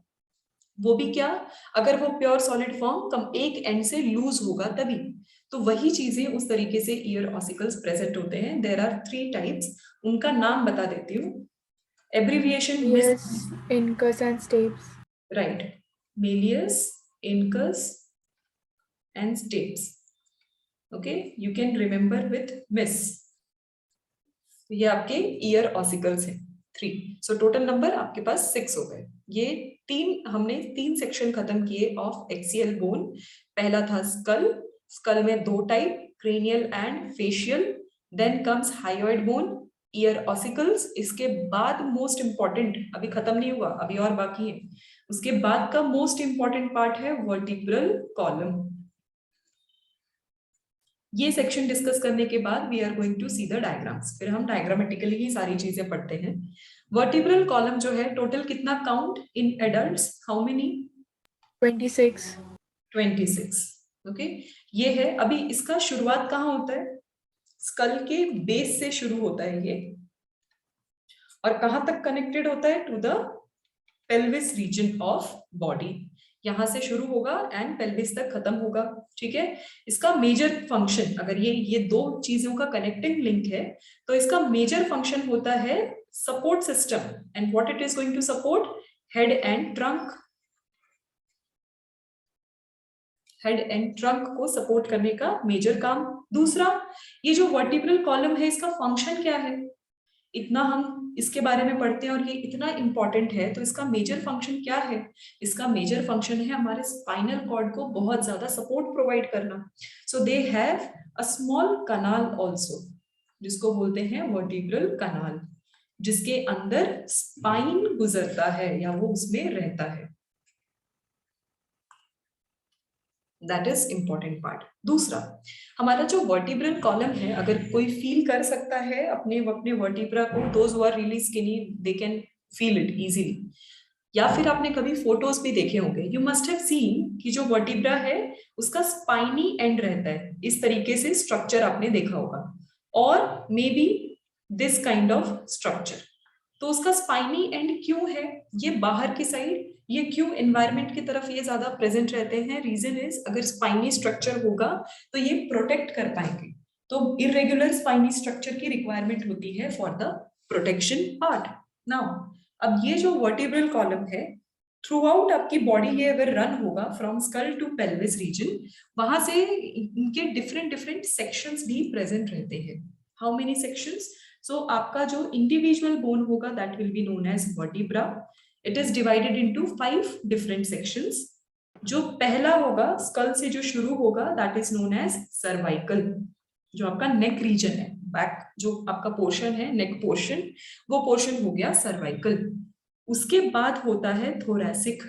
वो भी क्या? अगर वो प्योर सॉलिड फॉर्म कम एक एंड से लूज होगा तभी। तो वही चीजें उस तरीके से ईयर ऑसिकल्स प्रेजेंट होते हैं। देयर आर 3 टाइप्स, उनका नाम बता देती हूँ। Abbreviation Yes, incus and stapes. Right, Méliès, incus and steps. Okay, you can remember with miss. ये आपके ईयर ऑसिकल्स हैं 3। सो टोटल नंबर आपके पास 6 हो गए। ये हमने 3 सेक्शन खत्म किए ऑफ एक्सियल बोन। पहला था स्कल। स्कल में 2 type, cranial and facial. Then comes hyoid bone, ear ossicles. इसके बाद मोस्ट इंपॉर्टेंट, अभी खत्म नहीं हुआ, अभी और बाकी है। उसके बाद का मोस्ट इंपॉर्टेंट पार्ट है वर्टिब्रल कॉलम। ये सेक्शन डिस्कस करने के बाद we are going to see the diagrams. फिर हम डायग्रामेटिकली ही सारी चीजें पढ़ते हैं। वर्टिब्रल कॉलम जो है, टोटल कितना count in adults? How many? 26. 26। Okay, ये है। अभी इसका शुरुआत कहाँ होता है? स्कल के बेस से शुरू होता है ये, और कहां तक कनेक्टेड होता है? To the pelvis region of body. यहां से शुरू होगा एंड पेल्विस तक खत्म होगा। ठीक है, इसका मेजर फंक्शन, अगर ये 2 चीजों का कनेक्टिंग लिंक है, तो इसका मेजर फंक्शन होता है support system. And what it is going to support? Head and trunk. Head and trunk को सपोर्ट करने का मेजर काम। दूसरा, ये जो वर्टिब्रल कॉलम है, इसका फंक्शन क्या है? इतना हम इसके बारे में पढ़ते हैं और ये इतना इंपॉर्टेंट है, तो इसका मेजर फंक्शन क्या है? इसका मेजर फंक्शन है हमारे स्पाइनल कॉर्ड को बहुत ज्यादा सपोर्ट प्रोवाइड करना। So they have a small canal also, जिसको बोलते हैं वर्टिब्रल कनाल, जिसके अंदर स्पाइन गुजरता है या वो उसमें रहता है। That is important part. दूसरा, हमारा जो वर्टिब्रल कॉलम है, अगर कोई फील कर सकता है अपने वर्टिब्रा को, those who are really skinny they can feel it easily. या फिर आपने कभी फोटोज भी देखे होंगे, यू मस्ट हैव सीन कि जो वर्टिब्रा है उसका स्पाइनी एंड रहता है, इस तरीके से स्ट्रक्चर आपने देखा होगा, और may be this kind of structure. तो उसका स्पाइनी एंड क्यों है? ये बाहर की साइड, ये क्यों एनवायरनमेंट की तरफ ये ज्यादा प्रेजेंट रहते हैं? रीजन इज, अगर स्पाइनी स्ट्रक्चर होगा तो ये प्रोटेक्ट कर पाएंगे। तो इरेगुलर स्पाइनी स्ट्रक्चर की रिक्वायरमेंट होती है for the protection part. Now, अब ये जो वर्टिब्रल कॉलम है, थ्रू आउट आपकी बॉडी ये अगर रन होगा from skull to pelvis region, वहां से इनके डिफरेंट सेक्शंस भी प्रेजेंट रहते हैं। How many sections? सो आपका जो इंडिविजुअल बोन होगा, that will be known as vertebra. It is divided into 5 different sections. जो पहला होगा स्कल से जो शुरू होगा, that is known as cervical, जो आपका नेक रीजन है, बैक जो आपका पोर्शन है, नेक पोर्शन, वो पोर्शन हो गया सर्वाइकल। उसके बाद होता है थोरैसिक।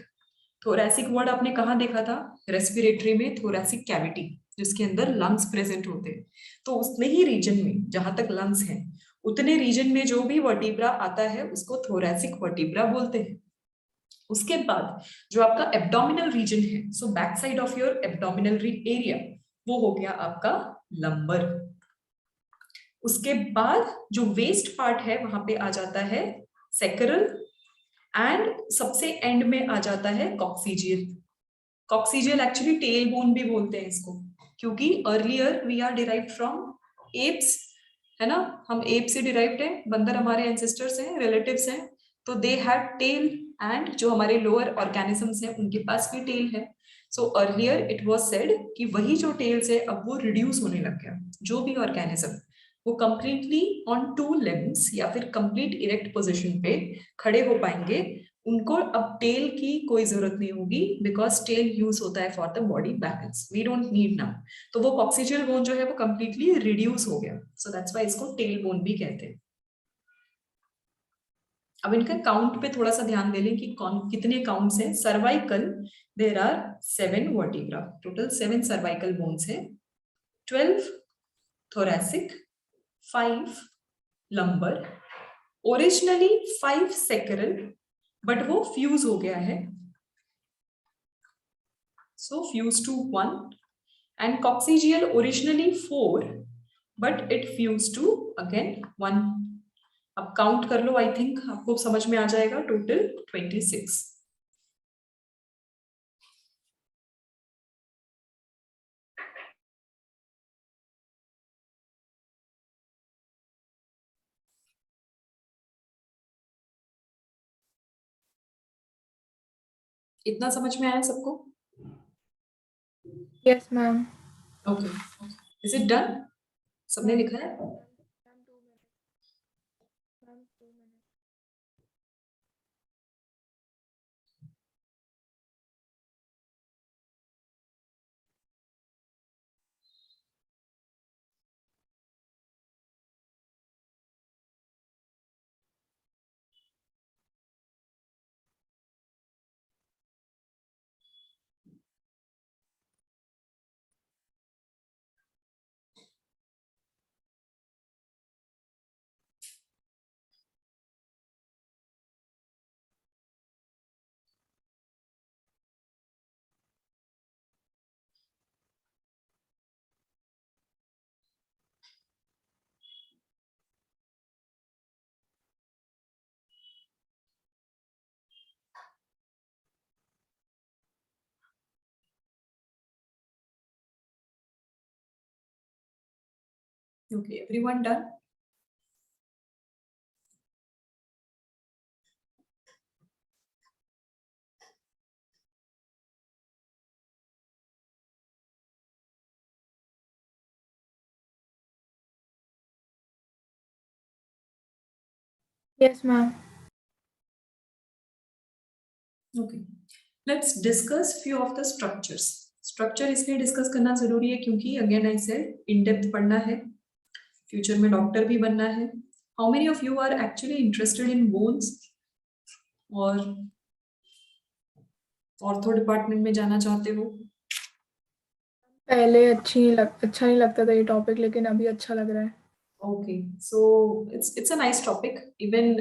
थोरैसिक वर्ड आपने कहाँ देखा था? रेस्पिरेटरी में थोरैसिक कैविटी, जिसके अंदर लंग्स प्रेजेंट होते हैं। तो उतने ही रीजन में, जहां तक लंग्स हैं, उतने रीजन में जो भी वर्टिब्रा आता है उसको थोरैसिक वर्टिब्रा बोलते हैं। उसके बाद जो आपका एब्डोमिनल रीजन है, so back side of your abdominal area, वो हो गया आपका लंबर। उसके बाद जो वेस्ट पार्ट है, वहां पे आ जाता है सैक्रल, एंड सबसे एंड में आ जाता है coccygeal. Coccygeal actually tail bone भी बोलते हैं इसको, क्योंकि earlier we are derived from apes, है ना? हम एप से डिराइव्ड है, बंदर हमारे एंसेस्टर्स हैं, रिलेटिव्स हैं, तो दे हैव टेल, एंड जो हमारे लोअर ऑर्गेनिजम्स हैं उनके पास भी टेल है। So earlier it was said कि वही जो टेल्स है अब वो रिड्यूस होने लग गया। जो भी ऑर्गेनिज्म वो कंप्लीटली ऑन 2 लिम्स या फिर कंप्लीट इरेक्ट पोजीशन पे खड़े हो पाएंगे, उनको अब टेल की कोई जरूरत नहीं होगी, बिकॉज टेल यूज होता है for the body balance, we don't need now. तो वो कॉक्सीजियल बोन जो है वो कंप्लीटली रिड्यूस हो गया, सो दैट्स व्हाई इसको टेल बोन भी कहते हैं। अब इनका काउंट पे थोड़ा सा ध्यान दे लें कि कौन कितने काउंट्स हैं। Cervical, there are 7 vertebra, total 7 cervical bones है। 12 thoracic, 5 lumbar, originally 5 sacral, but वो फ्यूज हो गया है, so fused to 1, and coccygeal originally 4, but it fused to again 1. अब काउंट कर लो, आई थिंक आपको समझ में आ जाएगा, टोटल 26. इतना समझ में आया सबको? Yes ma'am. Okay, is it done? सबने लिखा है? Okay, everyone done? Yes ma'am. Okay, let's discuss few of the structures. Structure इसलिए डिस्कस करना जरूरी है क्योंकि again I said in depth पढ़ना है, फ्यूचर में डॉक्टर भी बनना है. How many of you are actually interested in bones और ऑर्थो डिपार्टमेंट में जाना चाहते हो? पहले अच्छा नहीं लगता था ये टॉपिक, लेकिन अभी अच्छा लग रहा है। Okay, so it's a nice topic. Even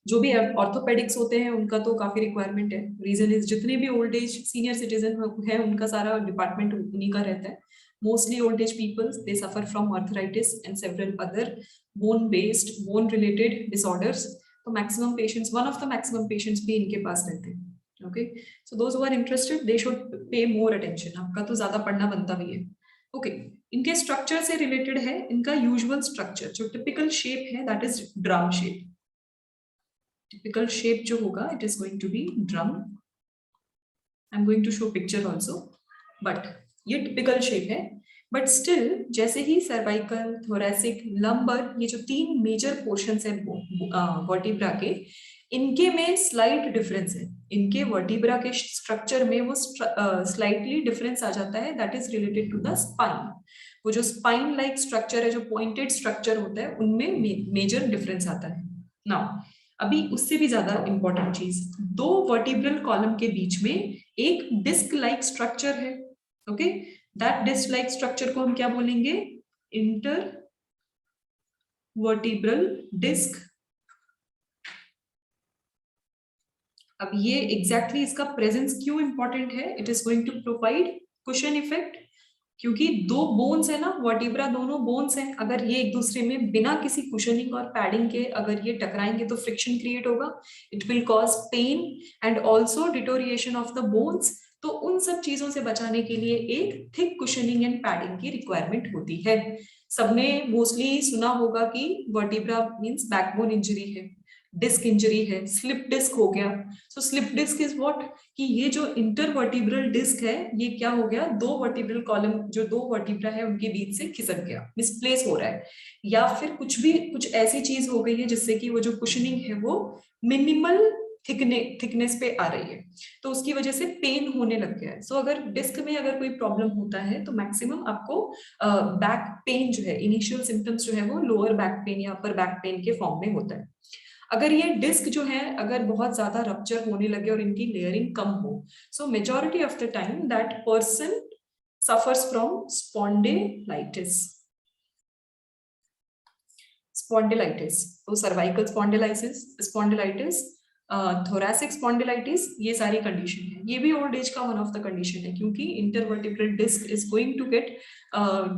जो भी ऑर्थोपेडिक्स होते हैं उनका तो काफी रिक्वायरमेंट है. रीजन इज जितने भी ओल्ड एज सीनियर सिटीजन है उनका सारा डिपार्टमेंट उन्हीं का रहता है. Mostly old age peoples they suffer from arthritis and several other bone based bone related disorders. तो maximum patients, one of the maximum patients भी इनके पास रहते हैं. Okay, so those who are interested they should pay more attention. आपका तो ज्यादा पढ़ना बनता भी है. ओके, इनके स्ट्रक्चर से रिलेटेड है. इनका यूजुअल स्ट्रक्चर जो टिपिकल शेप है that is drum shape. Typical shape जो होगा it is going to be drum. I'm going to show picture also, but ये typical shape है. But still जैसे ही cervical, thoracic, lumbar ये जो 3 major portions है vertebra के, इनके में slight difference है. इनके vertebra के structure में वो slightly difference आ जाता है, that is related to the spine. वो जो spine like structure है, जो pointed structure होता है, उनमें major difference आता है. Now अभी उससे भी ज्यादा इंपॉर्टेंट चीज, 2 वर्टिब्रल कॉलम के बीच में एक डिस्क लाइक स्ट्रक्चर है. Okay, that disc like structure को हम क्या बोलेंगे? Intervertebral disc. अब ये एग्जैक्टली इसका प्रेजेंस क्यों इंपॉर्टेंट है? It is going to provide cushion effect, क्योंकि 2 बोन्स है ना, वर्टिब्रा दोनों बोन्स हैं. अगर ये एक दूसरे में बिना किसी कुशनिंग और पैडिंग के अगर ये टकराएंगे तो फ्रिक्शन क्रिएट होगा. It will cause pain and also deterioration of the bones. तो उन सब चीजों से बचाने के लिए एक थिक कुशनिंग एंड पैडिंग की रिक्वायरमेंट होती है. सबने मोस्टली सुना होगा कि वर्टिब्रा मींस बैकबोन इंजरी है, डिस्क इंजरी है, स्लिप डिस्क हो गया. So slip disc is what, कि ये जो इंटरवर्टिब्रल डिस्क है ये क्या हो गया, 2 वर्टिब्रल कॉलम जो 2 वर्टिब्रा है उनके बीच से खिसक गया, मिसप्लेस हो रहा है, या फिर कुछ ऐसी चीज हो गई है जिससे कि वो जो कुशनिंग है वो मिनिमल थिकनेस पे आ रही है, तो उसकी वजह से पेन होने लग गया है. सो अगर डिस्क में अगर कोई प्रॉब्लम होता है तो मैक्सिमम आपको बैक पेन जो है, इनिशियल सिम्टम्स जो है वो लोअर बैक पेन या अपर बैक पेन के फॉर्म में होता है. अगर ये डिस्क जो है अगर बहुत ज्यादा रप्चर होने लगे और इनकी लेयरिंग कम हो, so majority of the time that person suffers from spondylitis. तो सर्वाइकल स्पॉन्डिलाइटिस, थोरैसिक स्पॉन्डिलाइटिस, ये सारी कंडीशन है। ये भी ओल्ड एज का वन ऑफ द कंडीशन है, क्योंकि intervertebral disc is going to get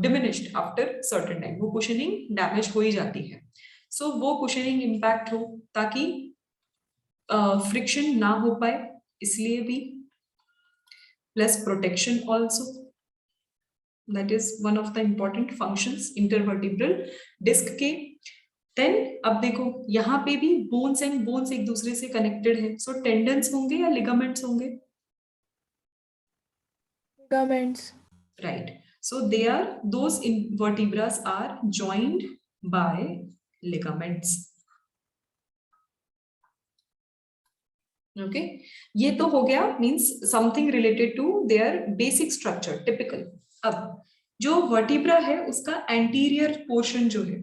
diminished after certain time, वो कुशनिंग डैमेज हो ही जाती है। सो वो कुशनिंग इम्पैक्ट हो ताकि फ्रिक्शन ना हो पाए, इसलिए भी, plus protection also, that is one of the important functions intervertebral disc के। देन अब देखो यहाँ पे भी बोन्स एंड बोन्स एक दूसरे से कनेक्टेड है, सो टेंडन्स होंगे या लिगामेंट्स होंगे? Ligaments. Right, so they are, those vertebras are joined by ligaments. Okay, ये तो हो गया, means something related to their basic structure, typical. अब जो वर्टिब्रा है उसका एंटीरियर पोर्शन जो है,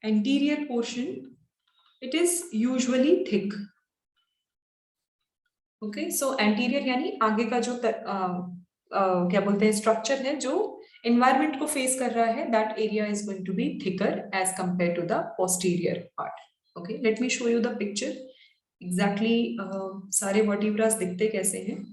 anterior portion, it is usually thick. Okay, so anterior यानी आगे का जो क्या बोलते हैं स्ट्रक्चर है जो एनवायरमेंट को फेस कर रहा है, that area is going to be thicker as compare to the posterior part. Okay, let me show you the picture exactly सारे वर्टिब्रास दिखते कैसे हैं।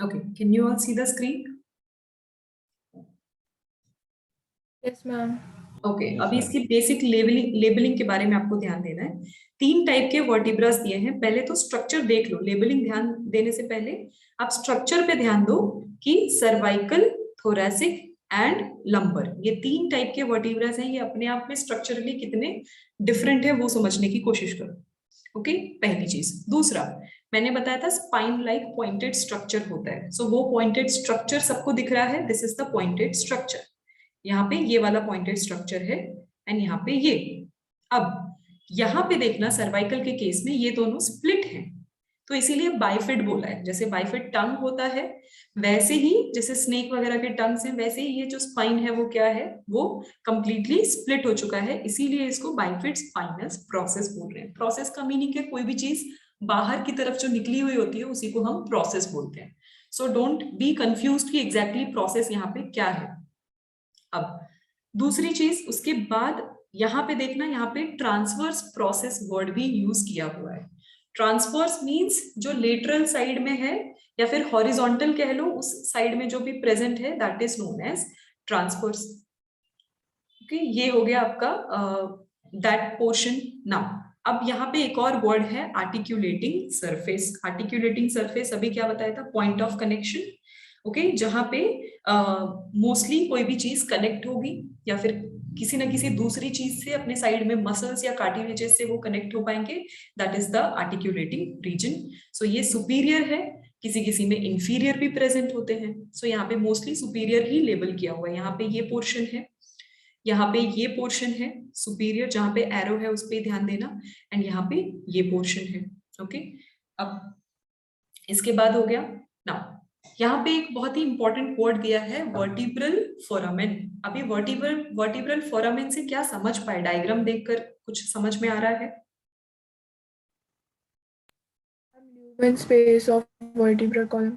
Okay, can you all see the screen? Yes, ma'am. Okay, अभी इसकी basic labelling के बारे में आपको ध्यान देना है। 3 टाइप के वर्टिब्रास दिए हैं, पहले तो स्ट्रक्चर देख लो, लेबलिंग ध्यान देने से पहले आप स्ट्रक्चर पे ध्यान दो कि सर्वाइकल, थोरैसिक एंड लंबर, ये 3 टाइप के वर्टिब्रास हैं। ये अपने आप में स्ट्रक्चरली कितने डिफरेंट है वो समझने की कोशिश करो। ओके, पहली चीज। दूसरा, मैंने बताया था स्पाइन लाइक पॉइंटेड स्ट्रक्चर होता है, सो वो पॉइंटेड स्ट्रक्चर सबको दिख रहा है, this is the pointed structure. यहाँ पे ये वाला पॉइंटेड स्ट्रक्चर है एंड यहाँ पे ये। अब यहाँ पे देखना सर्वाइकल के केस में ये दोनों स्प्लिट हैं, तो इसीलिए बाइफिड बोला है। जैसे बाइफिड टंग होता है वैसे ही, जैसे स्नेक वगैरह के टंग्स हैं वैसे ही ये जो स्पाइन है वो क्या है, वो कंप्लीटली स्प्लिट हो चुका है, इसीलिए इसको बाइफिड स्पाइनस प्रोसेस बोल रहे हैं। प्रोसेस का मीनिंग है कोई भी चीज बाहर की तरफ जो निकली हुई होती है उसी को हम प्रोसेस बोलते हैं। सो डोंट बी कंफ्यूज्ड कि एग्जैक्टली प्रोसेस यहाँ पे क्या है। अब दूसरी चीज, उसके बाद यहाँ पे देखना, यहाँ पे ट्रांसवर्स प्रोसेस वर्ड भी यूज किया हुआ है। ट्रांसवर्स मींस जो लेटरल साइड में है या फिर हॉरिजॉन्टल कह लो, उस साइड में जो भी प्रेजेंट है that is known as transverse. Okay, ये हो गया आपका दैट पोर्शन। नाउ अब यहाँ पे एक और वर्ड है आर्टिकुलेटिंग सरफेस। आर्टिकुलेटिंग सरफेस अभी क्या बताया था, पॉइंट ऑफ कनेक्शन। ओके, जहां पे मोस्टली कोई भी चीज कनेक्ट होगी या फिर किसी ना किसी दूसरी चीज से अपने साइड में मसल्स या कार्टिलेजेस से वो कनेक्ट हो पाएंगे, that is the articulating region. So ये सुपीरियर है, किसी किसी में इंफीरियर भी प्रेजेंट होते हैं। सो यहाँ पे मोस्टली सुपीरियर ही लेबल किया हुआ है। यहाँ पे ये पोर्शन है, यहाँ पे ये पोर्शन है सुपीरियर, जहां पे एरो है उस पे ध्यान देना, एंड यहाँ पे ये पोर्शन है। ओके, अब इसके बाद हो गया। नाउ यहाँ पे एक बहुत ही इंपॉर्टेंट वर्ड दिया है वर्टिब्रल फोरामेन। अभी वर्टिब्रल फोरामेन से क्या समझ पाए, डायग्राम देखकर कुछ समझ में आ रहा है? Lumen space of vertebral column.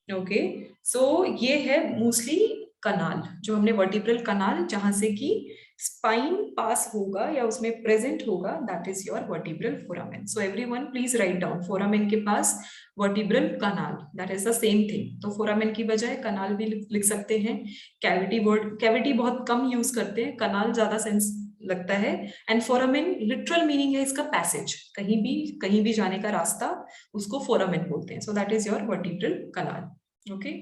Okay, so ये है मोस्टली कनाल, जो हमने वर्टिब्रल कनाल जहां से कि स्पाइन पास होगा या उसमें प्रेजेंट होगा, that is your vertebral foramen. So everyone please write down, foramen के पास vertebral canal, that is the same thing. तो फोरामेन की बजाय कनाल भी लिख सकते हैं। कैविटी वर्ड, कैविटी बहुत कम यूज करते हैं, कनाल ज्यादा सेंस लगता है। एंड फोरामेन लिटरल मीनिंग है इसका पैसेज, कहीं भी जाने का रास्ता, उसको फोरामेन बोलते हैं। So that is your vertebral canal. Okay,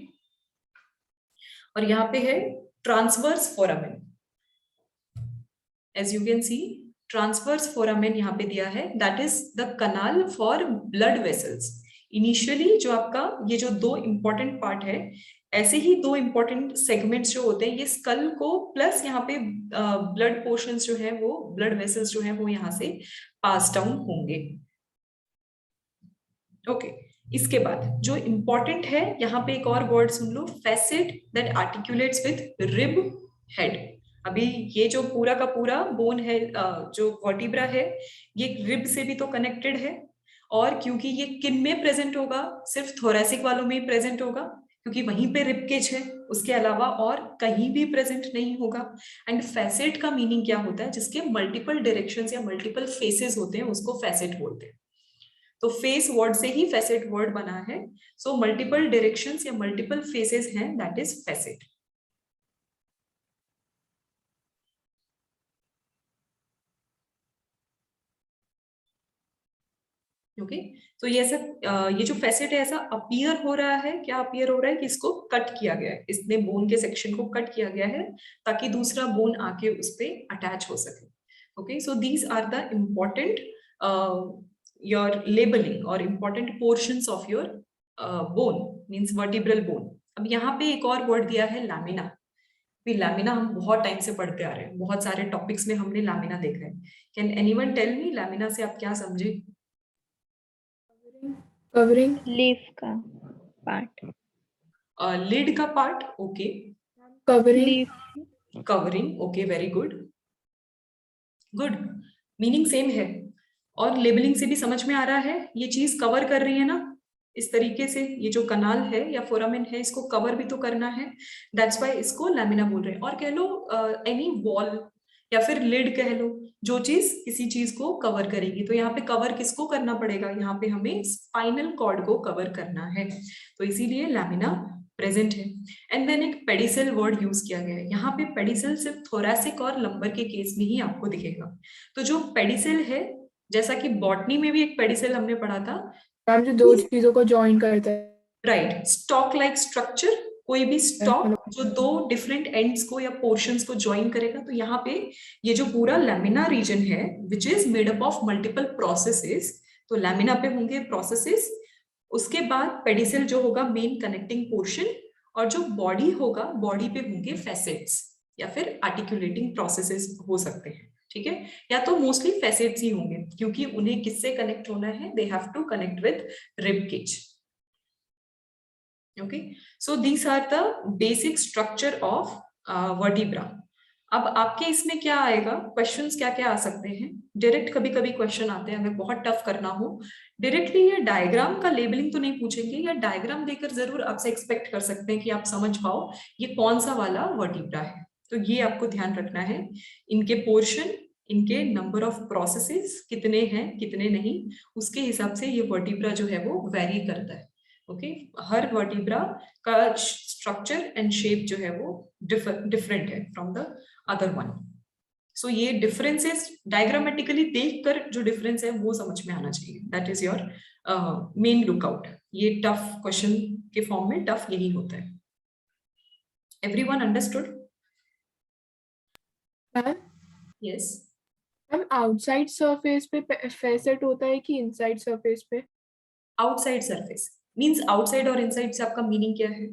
और यहाँ पे है transverse foramen. As you can see, transverse foramen यहाँ पे दिया है, that is the canal for blood vessels. Initially जो आपका ये जो दो इंपॉर्टेंट पार्ट है, ऐसे ही दो इंपॉर्टेंट सेगमेंट्स जो होते हैं, ये स्कल को प्लस यहाँ पे ब्लड पोर्शंस जो है वो, ब्लड वेसल्स जो है वो यहाँ से पास डाउन होंगे। ओके, इसके बाद जो इंपॉर्टेंट है, यहाँ पे एक और word soon low, facet that articulates with rib head. अभी ये जो पूरा का पूरा बोन है, जो वर्टिब्रा है, ये रिब से भी तो कनेक्टेड है, और क्योंकि ये किन में प्रेजेंट होगा, सिर्फ थोरैसिक वालों में ही प्रेजेंट होगा, क्योंकि वहीं पे रिब केज है, उसके अलावा और कहीं भी प्रेजेंट नहीं होगा। एंड फैसेट का मीनिंग क्या होता है, जिसके मल्टीपल डायरेक्शंस या मल्टीपल फेसेस होते हैं, उसको फैसेट बोलते हैं। तो फेस वर्ड से ही फैसेट वर्ड बना है, सो मल्टीपल डायरेक्शंस या मल्टीपल फेसेस हैं, दैट इज फैसेट। ओके, तो ये ऐसा ये जो फैसेट है ऐसा अपीयर हो रहा है, क्या अपीयर हो रहा है कि इसको कट किया गया है, इसने बोन के सेक्शन को कट किया गया है ताकि दूसरा बोन आके उस पे अटैच हो सके। Okay, so these are the important your labelling और important portions of your bone, means vertebral bone. अब यहाँ पे एक और वर्ड दिया है लैमिना। भी लैमिना हम बहुत टाइम से पढ़ते आ रहे हैं, बहुत सारे टॉपिक्स में हमने लैमिना देखा है। Can anyone tell me lamina से आप क्या समझे? कवरिंग, लीफ का पार्ट, लिड का part, okay. Covering, leaf, covering, okay, very good, good, meaning same है और लेबलिंग से भी समझ में आ रहा है, ये चीज कवर कर रही है ना इस तरीके से, ये जो कनाल है या फोरामेन है, इसको कवर भी तो करना है, दैट्स वाई इसको लैमिना बोल रहे हैं। और कह लो एनी वॉल या फिर लिड कह लो, जो चीज किसी चीज को कवर करेगी, तो यहाँ पे कवर किसको करना पड़ेगा, यहाँ पे हमें स्पाइनल कॉर्ड को कवर करना है, तो इसीलिए लैमिना प्रेजेंट है। एंड देन एक पेडिसल वर्ड यूज किया गया है, यहाँ पे पेडिसल सिर्फ थोरैसिक और लंबर के केस में ही आपको दिखेगा। तो जो पेडिसल है, जैसा कि बॉटनी में भी एक पेडिसल हमने पढ़ा था, मैम जो दो चीजों को जॉइन करता है, राइट, स्टॉक लाइक स्ट्रक्चर, कोई भी स्टॉक जो दो डिफरेंट एंड्स को या पोर्शंस को ज्वाइन करेगा, तो यहाँ पे ये जो पूरा लैमिना रीजन है which is made up of multiple processes, तो लैमिना पे होंगे प्रोसेसेस, उसके बाद पेडिसल जो होगा मेन कनेक्टिंग पोर्शन, और जो बॉडी होगा, बॉडी पे होंगे फैसेट्स या फिर आर्टिकुलेटिंग प्रोसेसेस हो सकते हैं, ठीक है, या तो मोस्टली फैसेट्स ही होंगे, क्योंकि उन्हें किससे कनेक्ट होना है, they have to connect with rib cage. Okay, so these are the basic structure of vertebra. अब आपके इसमें क्या आएगा, क्वेश्चंस क्या क्या आ सकते हैं, डायरेक्ट कभी कभी क्वेश्चन आते हैं, अगर बहुत टफ करना हो डायरेक्टली ये डायग्राम का लेबलिंग तो नहीं पूछेंगे, या डायग्राम देकर जरूर आपसे एक्सपेक्ट कर सकते हैं कि आप समझ पाओ ये कौन सा वाला वर्टिब्रा है, तो ये आपको ध्यान रखना है, इनके पोर्शन, इनके नंबर ऑफ प्रोसेसेस कितने हैं कितने नहीं, उसके हिसाब से ये वर्टिब्रा जो है वो वेरी करता है। ओके, हर वर्टिब्रा का स्ट्रक्चर एंड शेप जो है वो डिफरेंट है फ्रॉम द अदर वन, सो ये डिफरेंसेस डायग्रामेटिकली देखकर जो डिफरेंस है वो समझ में आना चाहिए, that is your main lookout. ये टफ क्वेश्चन के फॉर्म में टफ यही होता है। Everyone understood? Ma'am yes, ma'am outside surface पे फैसेट होता है कि इनसाइड सरफेस पे? आउटसाइड सरफेस मींस आउटसाइड और इनसाइड से आपका मीनिंग क्या है?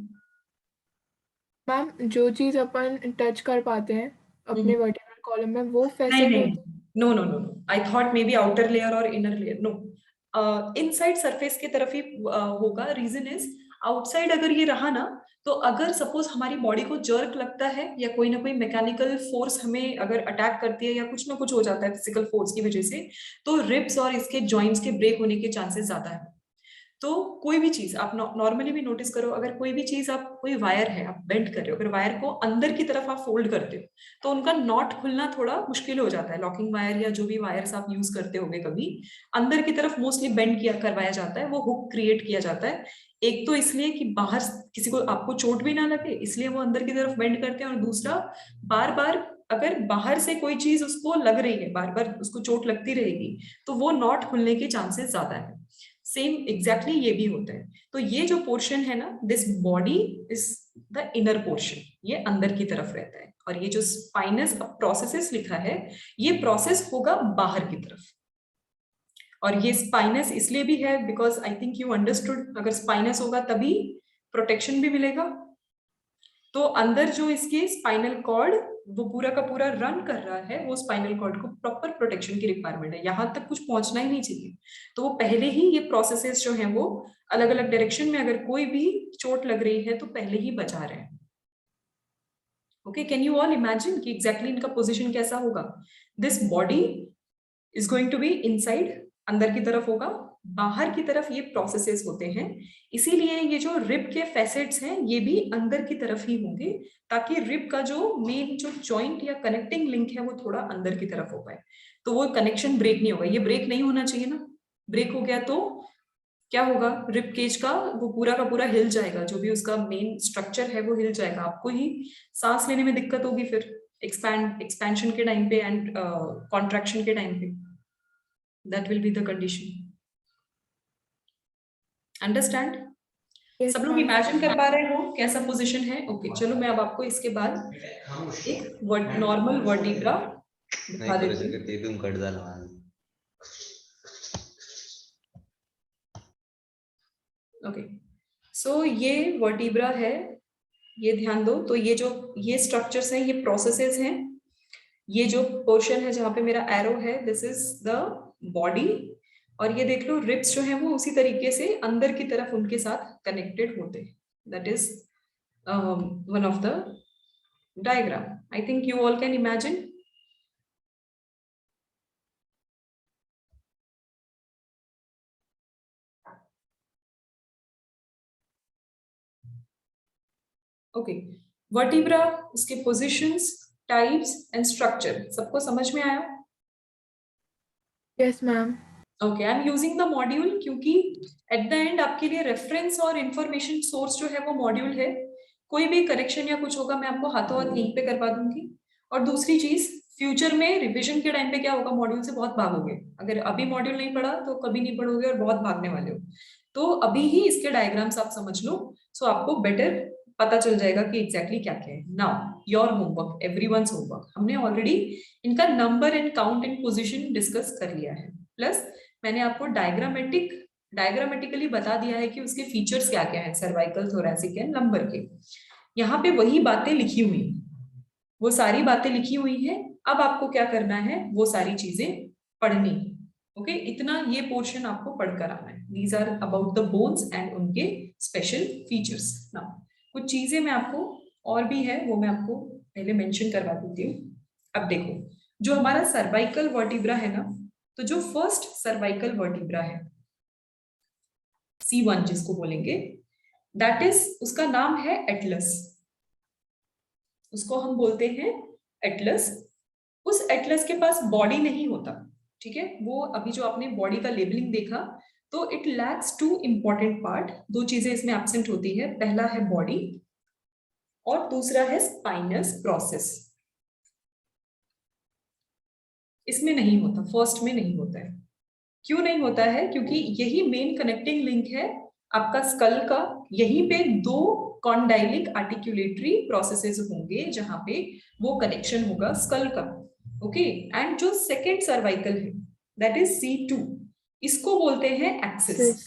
मैम जो चीज अपन टच कर पाते हैं अपने वर्टिब्रल कॉलम में वो फैसेट नहीं, होता है? No no no no, I thought maybe outer layer और inner layer, no, inside surface की तरफ ही होगा। रीजन इज आउटसाइड अगर ये रहा ना, तो अगर सपोज हमारी बॉडी को जर्क लगता है या कोई ना कोई मैकेनिकल फोर्स हमें अगर अटैक करती है या कुछ ना कुछ हो जाता है फिजिकल फोर्स की वजह से, तो रिब्स और इसके जॉइंट्स के ब्रेक होने के चांसेस ज्यादा है। तो कोई भी चीज आप नॉर्मली भी नोटिस करो, अगर कोई भी चीज आप, कोई वायर है आप बेंड कर रहे हो, अगर वायर को अंदर की तरफ आप फोल्ड करते हो तो उनका नॉट खुलना थोड़ा मुश्किल हो जाता है। लॉकिंग वायर या जो भी वायर्स आप यूज करते होगे कभी, अंदर की तरफ मोस्टली बेंड किया करवाया जाता है, वो हुक क्रिएट किया जाता है। एक तो इसलिए कि बाहर किसी को आपको चोट भी ना लगे, इसलिए वो अंदर की तरफ बेंड करते हैं, और दूसरा बार बार अगर बाहर से कोई चीज उसको लग रही है, बार बार उसको चोट लगती रहेगी, तो वो नॉट खुलने के चांसेस ज्यादा है। सेम एग्जैक्टली ये भी होता है। तो ये जो पोर्शन है ना, this body is the inner portion, ये अंदर की तरफ रहता है, और ये जो स्पाइनस प्रोसेसेस लिखा है, ये प्रोसेस होगा बाहर की तरफ। और ये स्पाइनस इसलिए भी है because I think you understood, अगर स्पाइनस होगा तभी प्रोटेक्शन भी मिलेगा। तो अंदर जो इसके स्पाइनल कॉर्ड वो पूरा का पूरा रन कर रहा है, वो स्पाइनल कॉर्ड को प्रॉपर प्रोटेक्शन की रिक्वायरमेंट है, यहाँ तक कुछ पहुंचना ही नहीं चाहिए। तो वो पहले ही ये प्रोसेसेस जो हैं वो अलग अलग डायरेक्शन में अगर कोई भी चोट लग रही है तो पहले ही बचा रहे हैं। Okay, can you all imagine कि एग्जैक्टली इनका पोजिशन कैसा होगा? This body is going to be inside, अंदर की तरफ होगा, बाहर की तरफ ये प्रोसेसेस होते हैं, इसीलिए ये जो रिब के फैसेट्स हैं ये भी अंदर की तरफ ही होंगे, ताकि रिब का जो मेन जो जॉइंट या कनेक्टिंग लिंक है वो थोड़ा अंदर की तरफ हो पाए, तो वो कनेक्शन ब्रेक नहीं होगा। ये ब्रेक नहीं होना चाहिए ना, ब्रेक हो गया तो क्या होगा, रिब केज का वो पूरा का पूरा हिल जाएगा, जो भी उसका मेन स्ट्रक्चर है वो हिल जाएगा, आपको ही सांस लेने में दिक्कत होगी फिर एक्सपेंशन के टाइम पे एंड कॉन्ट्रैक्शन के टाइम पे। That will be the condition. Understand? Yes, सब लोग ma'am. इमेजिन कर पा रहे हो कैसा पोजीशन है? ओके, चलो मैं अब आपको इसके बाद एक नॉर्मल वर्टिब्रा दिखा देती हूँ। ओके, सो ये वर्टिब्रा है, ये ध्यान दो। तो ये जो ये स्ट्रक्चर्स हैं, ये प्रोसेसेस हैं, ये जो पोर्शन है जहां पे मेरा एरो है दिस इज द बॉडी, और ये देख लो रिब्स जो है वो उसी तरीके से अंदर की तरफ उनके साथ कनेक्टेड होते हैं। That is one of the diagram. I think you all can imagine. Okay, vertebra, उसके पोजीशंस, टाइप्स एंड स्ट्रक्चर सबको समझ में आया? Yes, ma'am. Okay, I am using the module क्योंकि एट द एंड आपके लिए रेफरेंस और इंफॉर्मेशन सोर्स जो है वो मॉड्यूल है। कोई भी करेक्शन या कुछ होगा मैं आपको हाथों हाथ यहीं पे करवा दूंगी। और दूसरी चीज, फ्यूचर में रिवीजन के टाइम पे क्या होगा, मॉड्यूल से बहुत भागोगे। अगर अभी मॉड्यूल नहीं पढ़ा तो कभी नहीं पढ़ोगे और बहुत भागने वाले हो। तो अभी ही इसके डायग्राम्स आप समझ लो, सो आपको बेटर पता चल जाएगा कि एग्जैक्टली क्या क्या है। Now your homework, everyone's homework, हमने ऑलरेडी इनका number and count and position discuss कर लिया है, प्लस मैंने आपको डायग्रामेटिकली बता दिया है कि उसके फीचर्स क्या क्या हैं, सर्वाइकल, थोरैसिक एंड लंबर के। यहाँ पे वही बातें लिखी हुई हैं, वो सारी बातें लिखी हुई हैं। अब आपको क्या करना है, वो सारी चीजें पढ़नी। ओके, इतना ये पोर्शन आपको पढ़कर आना है। These are about the bones and उनके स्पेशल फीचर्स। नाउ कुछ चीजें मैं आपको और भी है वो मैं आपको पहले मेंशन करवा देती हूँ। अब देखो, जो हमारा सर्वाइकल वर्टिब्रा है ना, तो जो फर्स्ट सर्वाइकल वर्टिब्रा है C1 जिसको बोलेंगे, दैट इज, उसका नाम है एटलस। उसको हम बोलते हैं एटलस। उस एटलस के पास बॉडी नहीं होता, ठीक है? वो अभी जो आपने बॉडी का लेबलिंग देखा, तो it lacks two important part. दो चीजें इसमें एब्सेंट होती है, पहला है बॉडी और दूसरा है स्पाइनस प्रोसेस। इसमें नहीं होता, फर्स्ट में नहीं होता है। क्यों नहीं होता है? क्योंकि यही मेन कनेक्टिंग लिंक है आपका स्कल का। यहीं पे दो कॉन्डाइलिक आर्टिकुलेटरी प्रोसेसेस होंगे जहां पे वो कनेक्शन होगा स्कल का। ओके, एंड जो सेकेंड सर्वाइकल है दैट इज C2, इसको बोलते हैं एक्सिस।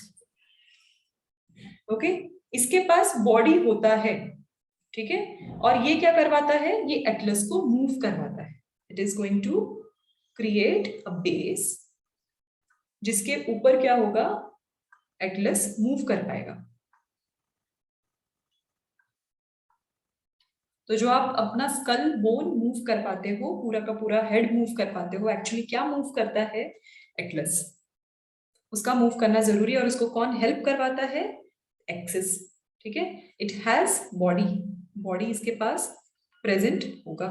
ओके, इसके पास बॉडी होता है, ठीक है? और ये क्या करवाता है, ये एटलस को मूव करवाता है। It is going to create a base जिसके ऊपर क्या होगा, एटलस मूव कर पाएगा। तो जो आप अपना स्कल बोन मूव कर पाते हो, पूरा का पूरा हेड मूव कर पाते हो, एक्चुअली क्या मूव करता है, एटलस। उसका मूव करना जरूरी है और उसको कौन हेल्प करवाता है, एक्सिस, ठीक है? इट हैज बॉडी, बॉडी इसके पास प्रेजेंट होगा।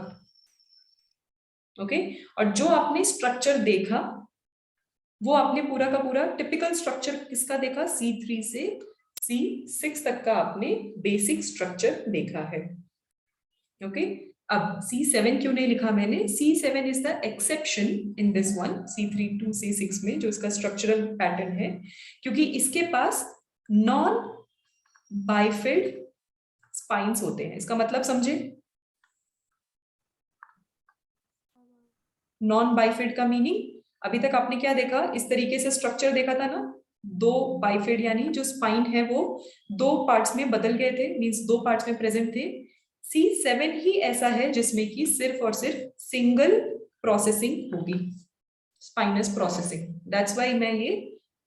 ओके, और जो आपने स्ट्रक्चर देखा वो आपने पूरा का पूरा टिपिकल स्ट्रक्चर किसका देखा, C3 से C6 तक का आपने बेसिक स्ट्रक्चर देखा है। ओके, अब C7 क्यों नहीं लिखा मैंने? C7 is the exception in this one, C3 to C6 में जो इसका स्ट्रक्चरल पैटर्न है, क्योंकि इसके पास नॉन बाइफिड स्पाइन्स होते हैं। इसका मतलब समझे, नॉन बाइफिड का मीनिंग अभी तक आपने क्या देखा, इस तरीके से स्ट्रक्चर देखा था ना, दो बाइफिड यानी जो स्पाइन है वो दो पार्ट्स में बदल गए थे, मींस दो पार्ट्स में प्रेजेंट थे। C7 ही ऐसा है जिसमें कि सिर्फ और सिर्फ सिंगल प्रोसेसिंग होगी, स्पाइनस प्रोसेसिंग, दैट्स व्हाई मैं ये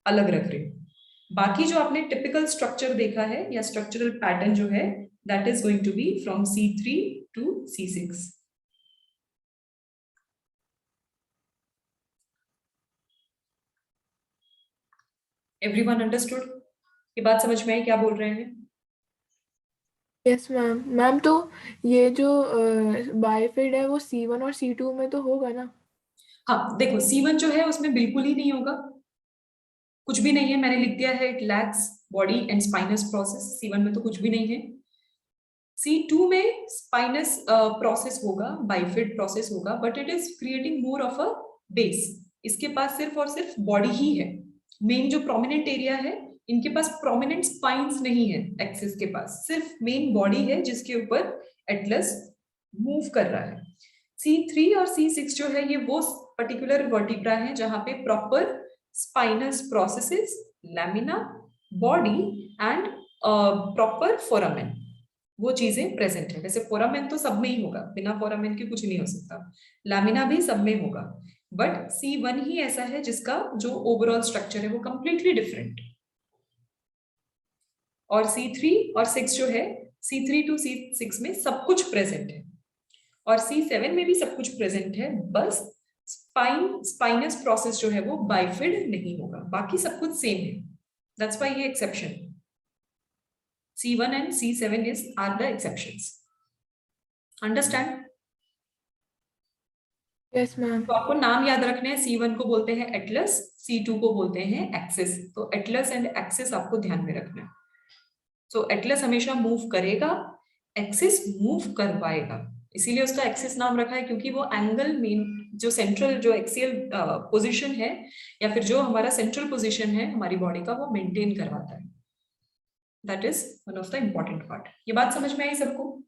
अलग रख रही हूँ। बाकी जो आपने टिपिकल स्ट्रक्चर देखा है या स्ट्रक्चरल पैटर्न जो है, that is going to be from C3 to C6। Everyone understood? ये बात समझ में आई क्या बोल रहे हैं? Yes ma'am. मैम तो ये जो बाइफिड है वो C1 और C2 में तो होगा ना? हाँ देखो, C1 जो है उसमें बिल्कुल ही नहीं होगा, कुछ भी नहीं है, मैंने लिख दिया है it lacks body and spinous process. C1 में तो कुछ भी नहीं है। C2 में स्पाइनस प्रोसेस होगा, बाइफिड प्रोसेस होगा, but it is creating more of a base. इसके पास सिर्फ और सिर्फ बॉडी ही है। मेन जो प्रोमिनेंट एरिया है, इनके पास प्रोमिनेंट स्पाइंस नहीं है, एक्सिस के पास सिर्फ मेन बॉडी है जिसके ऊपर एटलस मूव कर रहा है। C3 और C6 जो है ये वो पर्टिकुलर वर्टिब्रा है जहां पे proper spinous processes, lamina, body and proper foramen, वो चीजें प्रेजेंट है। वैसे फोरामेन तो सब में ही होगा, बिना फोरामेन के कुछ नहीं हो सकता। लैमिना भी सब में होगा, बट C1 ही ऐसा है जिसका जो ओवरऑल स्ट्रक्चर है वो कंप्लीटली डिफरेंट। और C3 और 6 जो है, C3 to C6 में सब कुछ प्रेजेंट है, और C7 में भी सब कुछ प्रेजेंट है, बस स्पाइनस प्रोसेस जो है वो बाइफिड नहीं होगा, बाकी सब कुछ सेम है। दैट्स व्हाई ये exception, C1 and C7 are the exceptions. Understand? Yes ma'am. तो आपको नाम याद रखने हैं, C1 को बोलते हैं एटलस, C2 को बोलते हैं एक्सिस। तो एटलस एंड एक्सिस आपको ध्यान में रखना है। तो एटलस हमेशा मूव करेगा, एक्सिस मूव करवाएगा, इसीलिए उसका एक्सिस नाम रखा है, क्योंकि वो एंगल मेन जो सेंट्रल जो एक्सियल पोजीशन है या फिर जो हमारा सेंट्रल पोजीशन है हमारी बॉडी का, वो मेंटेन करवाता है। That is one of the important part. ये बात समझ में आई सबको?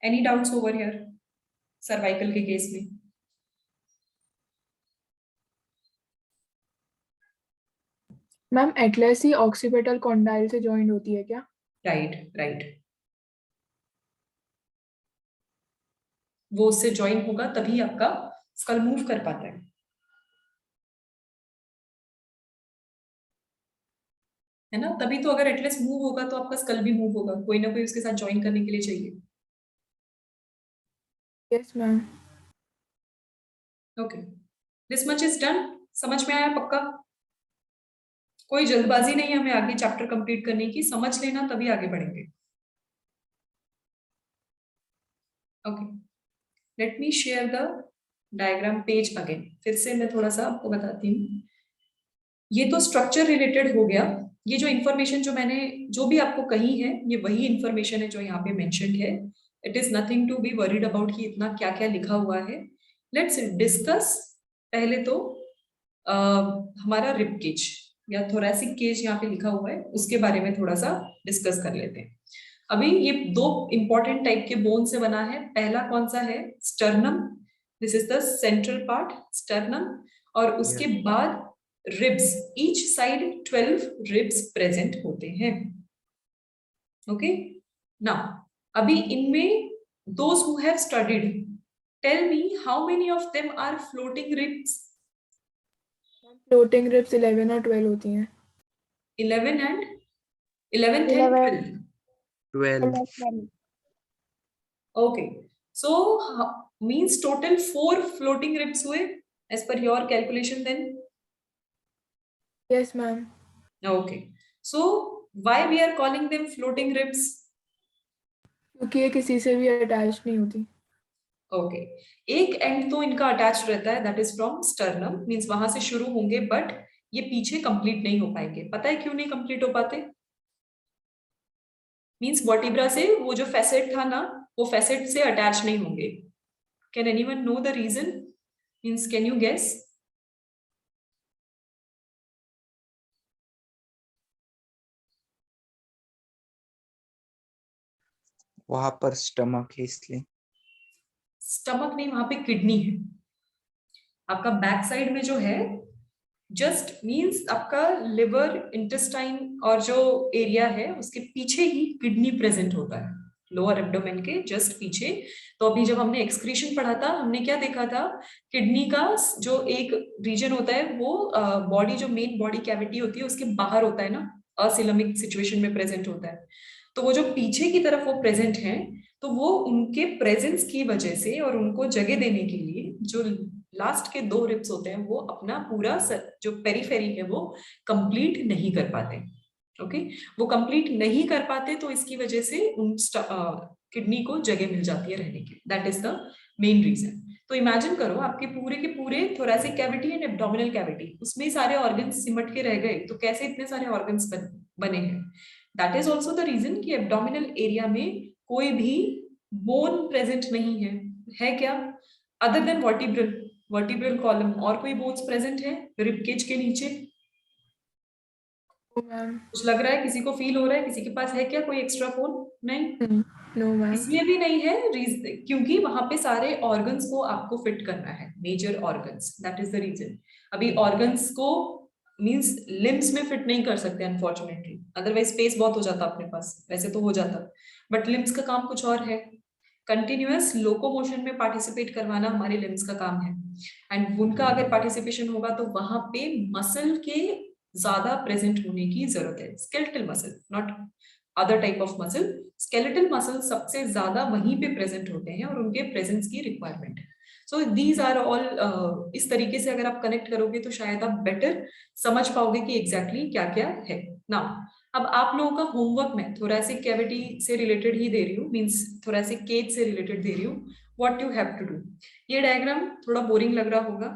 Any doubts over here cervical के केस में? मैम एटलस ही ऑक्सीपिटल कॉन्डाइल से जॉइंट होती है क्या? राइट राइट, वो उससे ज्वाइन होगा तभी आपका स्कल मूव कर पाता है ना? तभी तो अगर एटलस मूव होगा तो आपका स्कल भी मूव होगा, कोई ना कोई उसके साथ ज्वाइन करने के लिए चाहिए। Yes ma'am. Okay, this much is done. समझ में आया पक्का? कोई जल्दबाजी नहीं है हमें आगे चैप्टर कंप्लीट करने की, समझ लेना तभी आगे बढ़ेंगे। Okay, let me share the diagram page again. फिर से मैं थोड़ा सा आपको बताती हूँ। ये तो स्ट्रक्चर रिलेटेड हो गया। ये जो इंफॉर्मेशन जो मैंने जो भी आपको कही है, ये वही इंफॉर्मेशन है जो यहाँ पे मेंशन्ड है। It is nothing to be worried about कि इतना क्या क्या लिखा हुआ है। लेट्स डिस्कस पहले तो हमारा रिब केज या थोरैसिक केज यहाँ पे लिखा हुआ है, उसके बारे में थोड़ा सा डिस्कस कर लेते हैं। अभी ये दो इंपॉर्टेंट टाइप के बोन से बना है। पहला कौन सा है? Sternum, this is the central part, sternum. और उसके बाद ribs, each side 12 ribs present होते हैं। ओके, नाउ अभी इनमें those who have studied, tell me how many of them are floating ribs? Floating ribs 11 और 12 होती हैं। 11 and 11th and 12. 12 Okay, so means total 4 floating ribs हुए as per your calculation then? Yes ma'am. Okay, so why we are calling them floating ribs? क्योंकि ये किसी से भी attach नहीं होती। ओके, एक एंड तो इनका अटैच रहता है, that is from sternum, means वहां से शुरू होंगे, बट ये पीछे कंप्लीट नहीं हो पाएंगे। पता है क्यों नहीं कंप्लीट हो पाते? मींस वर्टिब्रा से वो जो फैसेट था ना, वो फैसेट से अटैच नहीं होंगे। Can anyone know the reason? Means can you guess? वहां पर स्टमक है इसलिए। स्टमक नहीं, वहां पे किडनी है। आपका बैक साइड में जो है जस्ट मींस आपका लिवर, इंटेस्टाइन और जो एरिया है उसके पीछे ही किडनी प्रेजेंट होता है, लोअर एब्डोमेन के जस्ट पीछे। तो अभी जब हमने एक्सक्रीशन पढ़ा था, हमने क्या देखा था, किडनी का जो एक रीजन होता है वो बॉडी, जो मेन बॉडी कैविटी होती है उसके बाहर होता है ना, असिलमिक सिचुएशन में प्रेजेंट होता है। तो वो जो पीछे की तरफ वो प्रेजेंट है, तो वो उनके प्रेजेंस की वजह से और उनको जगह देने के लिए जो लास्ट के 2 रिब्स होते हैं वो अपना पूरा जो पेरीफेरी है वो कंप्लीट नहीं कर पाते। ओके, वो कंप्लीट नहीं कर पाते, तो इसकी वजह से उन किडनी को जगह मिल जाती है रहने की। That is the main reason. तो इमेजिन करो आपके पूरे के पूरे thoracic cavity and abdominal cavity, उसमें सारे ऑर्गन्स सिमट के रह गए, तो कैसे इतने सारे ऑर्गन्स बने हैं। That is also the reason कि एब्डोमिनल एरिया में कोई भी बोन प्रेजेंट नहीं है क्या, अदर देन वर्टिब्रल कॉलम, और कोई बोन्स प्रेजेंट है रिबकेज के नीचे? मैम। कुछ लग रहा है, किसी को फील हो रहा है, किसी के पास है क्या कोई एक्स्ट्रा बोन? नहीं, नो मैम। इसलिए भी नहीं है क्योंकि वहां पे सारे ऑर्गन्स को आपको फिट करना है, major organs, that is the reason. अभी ऑर्गन्स को मींस लिम्स में फिट नहीं कर सकते अनफॉर्चुनेटली, अदरवाइज स्पेस बहुत हो जाता अपने पास, वैसे तो हो जाता, बट लिम्स का काम कुछ और है। कंटिन्यूअस लोकोमोशन में पार्टिसिपेट करवाना हमारे लिम्स का काम है, एंड उनका अगर पार्टिसिपेशन होगा तो वहां पे मसल के ज्यादा प्रेजेंट होने की जरूरत है। Skeletal muscle, not other type of muscle, skeletal muscle सबसे ज्यादा वहीं पे प्रेजेंट होते हैं और उनके प्रेजेंस की रिक्वायरमेंट है। सो दीज आर ऑल, इस तरीके से अगर आप कनेक्ट करोगे तो शायद आप बेटर समझ पाओगे कि एग्जैक्टली क्या क्या है ना। अब आप लोगों का होमवर्क मैं थोरैसिक कैविटी से रिलेटेड ही दे रही हूँ, मींस थोरैसिक केज से रिलेटेड दे रही हूँ। What you have to do, ये डायग्राम थोड़ा बोरिंग लग रहा होगा,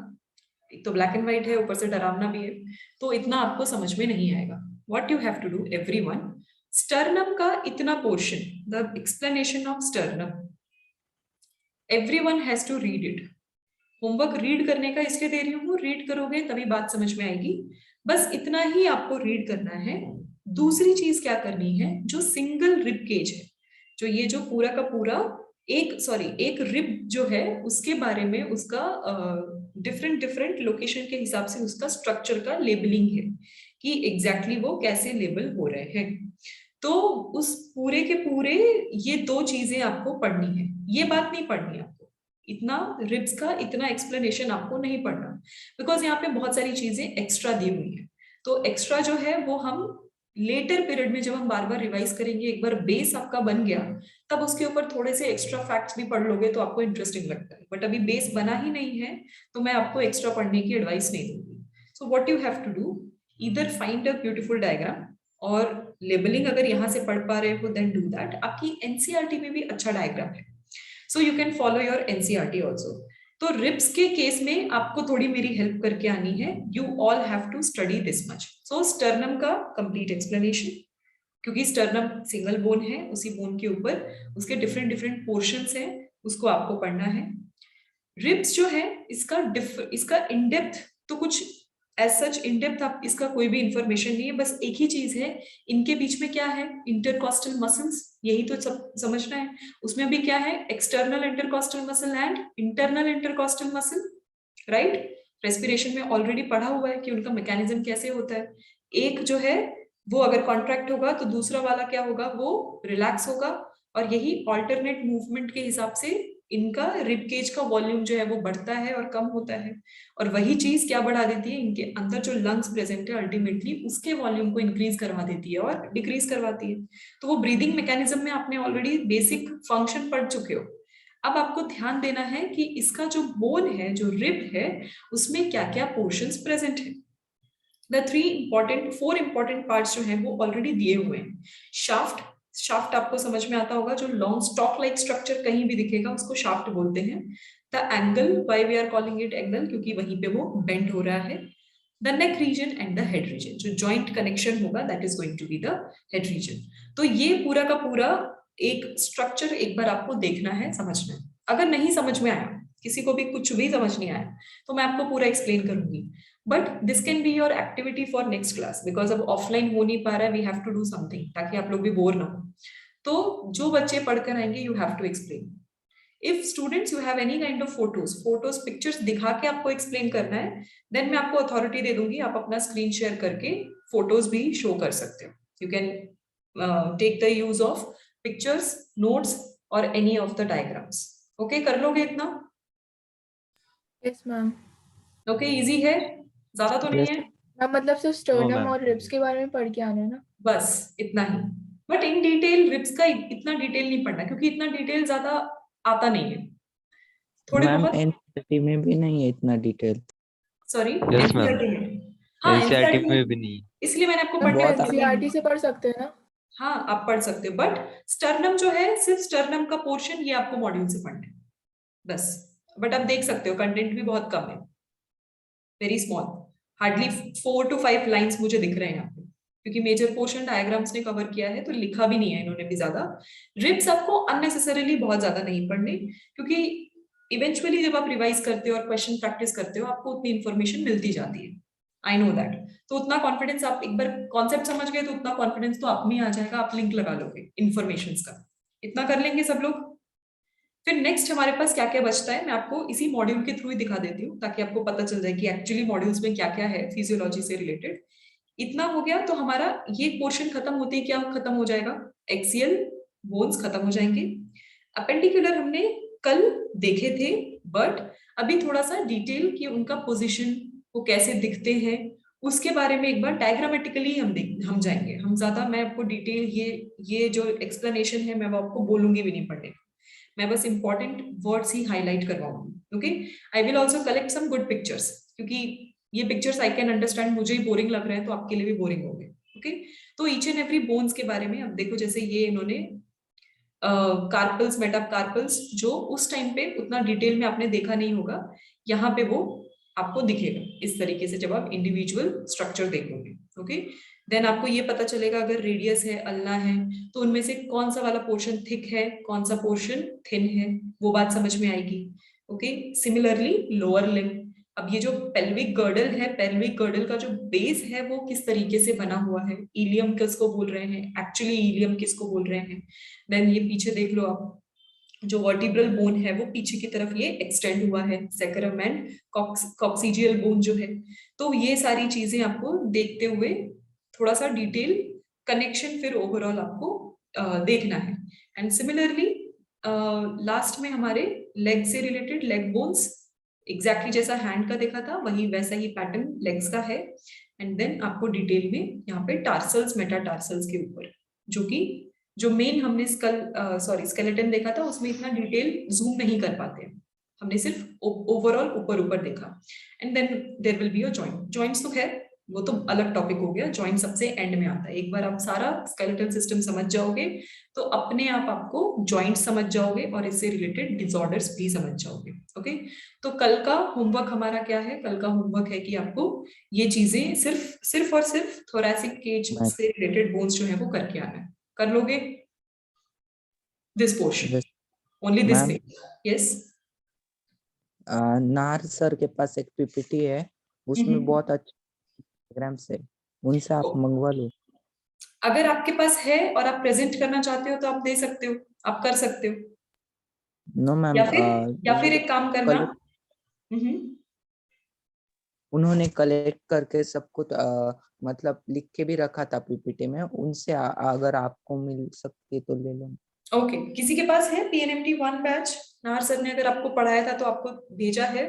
एक तो ब्लैक एंड व्हाइट है, ऊपर से डरावना भी है, तो इतना आपको समझ में नहीं आएगा। What you have to do everyone, sternum का इतना portion, the explanation of sternum, everyone has to read it. Homework read करने का इसलिए दे रही हूँ, रीड करोगे तभी बात समझ में आएगी, बस इतना ही आपको रीड करना है। दूसरी चीज क्या करनी है, जो सिंगल रिब केज है, जो ये जो पूरा का पूरा एक रिब जो है उसके बारे में, उसका डिफरेंट लोकेशन के हिसाब से उसका स्ट्रक्चर का लेबलिंग है कि एग्जैक्टली वो कैसे लेबल हो रहे हैं। तो उस पूरे के पूरे ये 2 चीजें आपको पढ़नी है, ये बात नहीं पढ़नी आपको, इतना रिब्स का इतना एक्सप्लेनेशन आपको नहीं पढ़ना, बिकॉज यहाँ पे बहुत सारी चीजें एक्स्ट्रा दी हुई है। तो एक्स्ट्रा जो है वो हम लेटर पीरियड में जब हम बार बार रिवाइज करेंगे, एक बार बेस आपका बन गया तब उसके ऊपर थोड़े से एक्स्ट्रा फैक्ट्स भी पढ़ लोगे तो आपको इंटरेस्टिंग लगता है, बट अभी बेस बना ही नहीं है तो मैं आपको एक्स्ट्रा पढ़ने की एडवाइस नहीं दूंगी। So what you have to do, either find a beautiful diagram, और लेबलिंग अगर यहाँ से पढ़ पा रहे हो देन डू दैट। आपकी एनसीईआरटी में भी अच्छा डायग्राम है, so you can follow your NCERT also. तो रिब्स के केस में आपको थोड़ी मेरी हेल्प करके आनी है, you all have to study this much. So sternum का कंप्लीट एक्सप्लेनेशन, क्योंकि स्टर्नम सिंगल बोन है, उसी बोन के ऊपर उसके डिफरेंट पोर्शंस हैं, उसको आपको पढ़ना है। रिब्स जो है इसका इन डेप्थ तो कुछ एज सच इन डेप्थ आप इसका कोई भी इंफॉर्मेशन नहीं है, बस एक ही चीज है, इनके बीच में क्या है, इंटरकॉस्टल मसल्स, यही तो सब समझना है। उसमें भी क्या है, external intercostal muscle and internal intercostal muscle, right. Respiration में ऑलरेडी पढ़ा हुआ है कि उनका मैकेनिज्म कैसे होता है। एक जो है वो अगर कॉन्ट्रैक्ट होगा तो दूसरा वाला क्या होगा, वो रिलैक्स होगा, और यही ऑल्टरनेट मूवमेंट के हिसाब से इनका रिब केज का वॉल्यूम जो है वो बढ़ता है और कम होता है, और वही चीज क्या बढ़ा देती है, इनके अंदर जो लंग्स प्रेजेंट है अल्टीमेटली उसके वॉल्यूम को इंक्रीज करवा देती है और डिक्रीज करवाती है। तो वो ब्रीदिंग मैकेनिज्म में आपने ऑलरेडी बेसिक फंक्शन पढ़ चुके हो। अब आपको ध्यान देना है कि इसका जो बोन है, जो रिब है, उसमें क्या क्या पोर्शंस प्रेजेंट है। द 4 इंपॉर्टेंट पार्ट्स जो हैं वो ऑलरेडी दिए हुए हैं। शाफ्ट आपको समझ में आता होगा, जो लॉन्ग स्टॉक लाइक स्ट्रक्चर कहीं भी दिखेगा उसको शाफ्ट बोलते हैं। The angle, why we are calling it angle, क्योंकि वहीं पे वो बेंड हो रहा है। The neck region and the head region, जो जॉइंट कनेक्शन होगा that is going to be the head region. तो ये पूरा का पूरा एक स्ट्रक्चर एक बार आपको देखना है, समझना है। अगर नहीं समझ में आया, किसी को भी कुछ भी समझ नहीं आया, तो मैं आपको पूरा एक्सप्लेन करूंगी, but this can be your activity for next class, because अब ऑफलाइन हो नहीं पा रहा है, we have to do something, ताकि आप लोग भी बोर ना हो। तो जो बच्चे पढ़कर आएंगे you have to explain. If students you have any kind of photos pictures दिखा के आपको एक्सप्लेन करना है, देन मैं आपको अथॉरिटी दे दूंगी, आप अपना स्क्रीन शेयर करके फोटोज भी शो कर सकते हो. You can take the use of pictures, notes और any of the diagrams. Okay, कर लोगे इतना? Yes ma'am. ओके, इजी है, ज्यादा तो नहीं Yes. है, मैम मतलब सिर्फ स्टर्नम ma'am. और रिब्स के बारे में पढ़ के आना है ना? बस इतना ही. बट इन डिटेल रिब्स का इतना डिटेल नहीं पढ़ना, क्योंकि इतना डिटेल ज्यादा आता नहीं है. थोड़े मैम बहुत. एनसीईआरटी में भी नहीं है इतना detail. Sorry, Yes, ma'am. NCERT में. हाँ, एनसीईआरटी एनसीईआरटी में भी नहीं. इसलिए मैंने आपको मैम पढ़ने बहुत का एनसीईआरटी से पढ़ सकते हैं ना? हाँ, आप पढ़ सकते हो, बट स्टर्नम जो है सिर्फ स्टर्नम का पोर्शन ये आपको मॉड्यूल से पढ़ना है बस. बट आप देख सकते हो कंटेंट भी बहुत कम है, very small, hardly 4 to 5 lines मुझे दिख रहे हैं यहाँ पे, क्योंकि मेजर पोर्शन डायग्राम्स ने कवर किया है, तो लिखा भी नहीं है इन्होंने भी ज्यादा. रिब्स आपको अननेसेसरीली बहुत ज्यादा नहीं पढ़ने, क्योंकि इवेंचुअली जब आप रिवाइज करते हो और क्वेश्चन प्रैक्टिस करते हो, आपको उतनी इन्फॉर्मेशन मिलती जाती है. I know that. तो उतना कॉन्फिडेंस, आप एक बार कॉन्सेप्ट समझ गए तो उतना कॉन्फिडेंस तो आप में आ जाएगा, आप लिंक लगा लोगे इन्फॉर्मेशन का. इतना कर लेंगे सब लोग. फिर नेक्स्ट हमारे पास क्या क्या बचता है, मैं आपको इसी मॉड्यूल के थ्रू ही दिखा देती हूँ, ताकि आपको पता चल जाए कि एक्चुअली मॉड्यूल्स में क्या क्या है फिजियोलॉजी से रिलेटेड. इतना हो गया तो हमारा ये पोर्शन खत्म होते ही क्या खत्म हो जाएगा, एक्सियल बोन्स खत्म हो जाएंगे. अपेंडिकुलर हमने कल देखे थे, बट अभी थोड़ा सा डिटेल कि उनका पोजीशन, वो कैसे दिखते हैं, उसके बारे में एक बार डायग्रामेटिकली हम जाएंगे. हम ज्यादा, मैं आपको डिटेल ये जो एक्सप्लेनेशन है मैं वो आपको बोलूंगी भी नहीं पढ़ने, मैं बस इंपॉर्टेंट वर्ड्स ही हाईलाइट करवाऊंगी. Okay, I will also collect some good pictures, क्योंकि ये पिक्चर्स आई कैन अंडरस्टैंड मुझे ही बोरिंग लग रहे हैं, तो आपके लिए भी बोरिंग होंगे. ओके, तो ईच एंड एवरी बोन्स के बारे में अब देखो, जैसे ये इन्होंने कार्पल्स, मेटाकार्पल्स, जो उस टाइम पे उतना डिटेल में आपने देखा नहीं होगा, यहाँ पे वो आपको दिखेगा इस तरीके से जब आप इंडिविजुअल स्ट्रक्चर देखोगे. ओके, देन आपको ये पता चलेगा अगर रेडियस है, अल्ना है, तो उनमें से कौन सा वाला पोर्शन थिक है, कौन सा पोर्शन थिन है, वो बात समझ में आएगी. Okay, similarly lower limb. अब ये जो पेल्विक गर्डल है, पेल्विक गर्डल का जो बेस है वो किस तरीके से बना हुआ है, इलियम किसको बोल रहे हैं, एक्चुअली इलियम किसको बोल रहे हैं. देन ये पीछे देख लो आप, जो वर्टिब्रल बोन है वो पीछे की तरफ ये एक्सटेंड हुआ है, सैक्रम एंड कॉक्सिजियल बोन जो है. तो ये सारी चीजें आपको देखते हुए थोड़ा सा डिटेल कनेक्शन फिर ओवरऑल आपको देखना है. एंड सिमिलरली लास्ट में हमारे लेग से रिलेटेड लेग बोन्स, एग्जैक्टली जैसा हैंड का देखा था वही वैसा ही पैटर्न लेग्स का है. एंड देन आपको डिटेल में यहाँ पे टार्सल्स, मेटाटार्सल्स के ऊपर, जो मेन हमने स्केलेटन देखा था, उसमें इतना डिटेल जूम नहीं कर पाते, हमने सिर्फ ओवरऑल ऊपर देखा. And then there will be a joint. Joints तो खैर वो तो अलग टॉपिक हो गया, जॉइंट सबसे एंड में आता है. एक बार आप सारा स्केलेटल सिस्टम समझ जाओगे तो अपने आप आपको जॉइंट समझ जाओगे और इससे रिलेटेड डिसऑर्डर्स भी समझ जाओगे. ओके, तो कल का होमवर्क हमारा क्या है, कल का होमवर्क है कि आपको ये चीजें सिर्फ और सिर्फ थोरैसिक केज से रिलेटेड बोन्स जो है वो करके आना है. कर लोगे दिस पोर्शन, ओनली दिस पे. यस, नार सर के पास एक पीपीटी है, उसमें बहुत अच्छे डायग्राम्स है, उनसे आप मंगवा लो. अगर आपके पास है और आप प्रेजेंट करना चाहते हो तो आप दे सकते हो, आप कर सकते हो. नो मैम, या फिर एक काम करना, उन्होंने कलेक्ट करके सब कुछ मतलब लिख के भी रखा था पीपीटी में, उनसे अगर आपको मिल सकती तो ले लो. ओके, किसी के पास है पीएनएमटी 1 बैच? नाहर सर ने अगर आपको पढ़ाया था तो आपको भेजा है?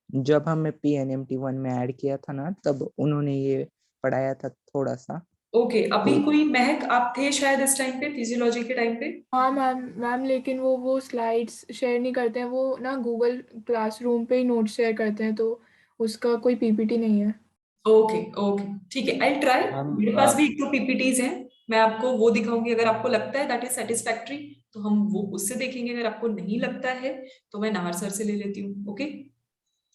जब हमें पीएनएमटी 1 में ऐड किया था ना, तब उन्होंने ये पढ़ाया था थोड़ा सा. ओके, अभी कोई महक आप थे शायद इस टाइम पे, फिजियोलॉजी के टाइम पे? हाँ मैम, लेकिन वो स्लाइड्स शेयर नहीं करते हैं, वो ना गूगल क्लासरूम पे ही नोट शेयर करते हैं, तो उसका कोई पीपीटी नहीं है. ओके ठीक है, आई ट्राई. मेरे पास भी एक तो पीपीटीज हैं, मैं आपको वो दिखाऊंगी. अगर आपको लगता है दैट इज सेटिस्फैक्टरी तो हम वो उससे देखेंगे, अगर आपको नहीं लगता है तो मैं नाहर सर से ले लेती हूँ. ओके,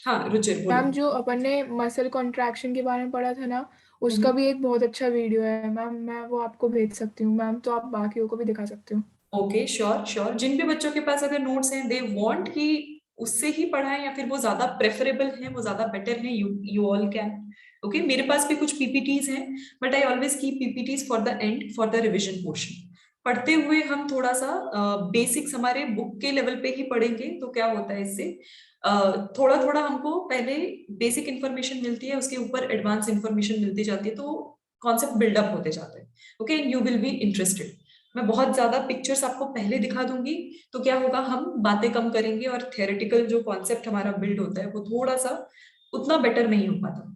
हाँ रुचिर बोलो. मैम, जो अपन ने मसल कॉन्ट्रैक्शन के बारे में पढ़ा था ना, उसका भी एक बहुत अच्छा वीडियो है मैम, मैं वो आपको भेज सकती हूँ मैम, तो आप बाकियों को भी दिखा सकते हो. Okay, sure. जिन भी बच्चों के पास अगर नोट्स हैं, दे वांट कि उससे ही पढ़ाएं या फिर वो ज्यादा प्रेफरेबल है, वो ज्यादा बेटर है, यू ऑल कैन. ओके, मेरे पास भी कुछ पीपीटीज हैं, but I always keep PPTs for the end, for the revision portion. पढ़ते हुए हम थोड़ा सा बेसिक्स हमारे बुक के लेवल पे ही पढ़ेंगे तो क्या होता है इससे थोड़ा थोड़ा हमको पहले बेसिक इंफॉर्मेशन मिलती है, उसके ऊपर एडवांस इंफॉर्मेशन मिलती जाती है, तो कॉन्सेप्ट बिल्डअप होते जाते हैं। Okay, you will be interested. मैं बहुत ज्यादा पिक्चर्स आपको पहले दिखा दूंगी तो क्या होगा, हम बातें कम करेंगे और थियोरेटिकल जो कॉन्सेप्ट हमारा बिल्ड होता है वो थोड़ा सा उतना बेटर नहीं हो पाता।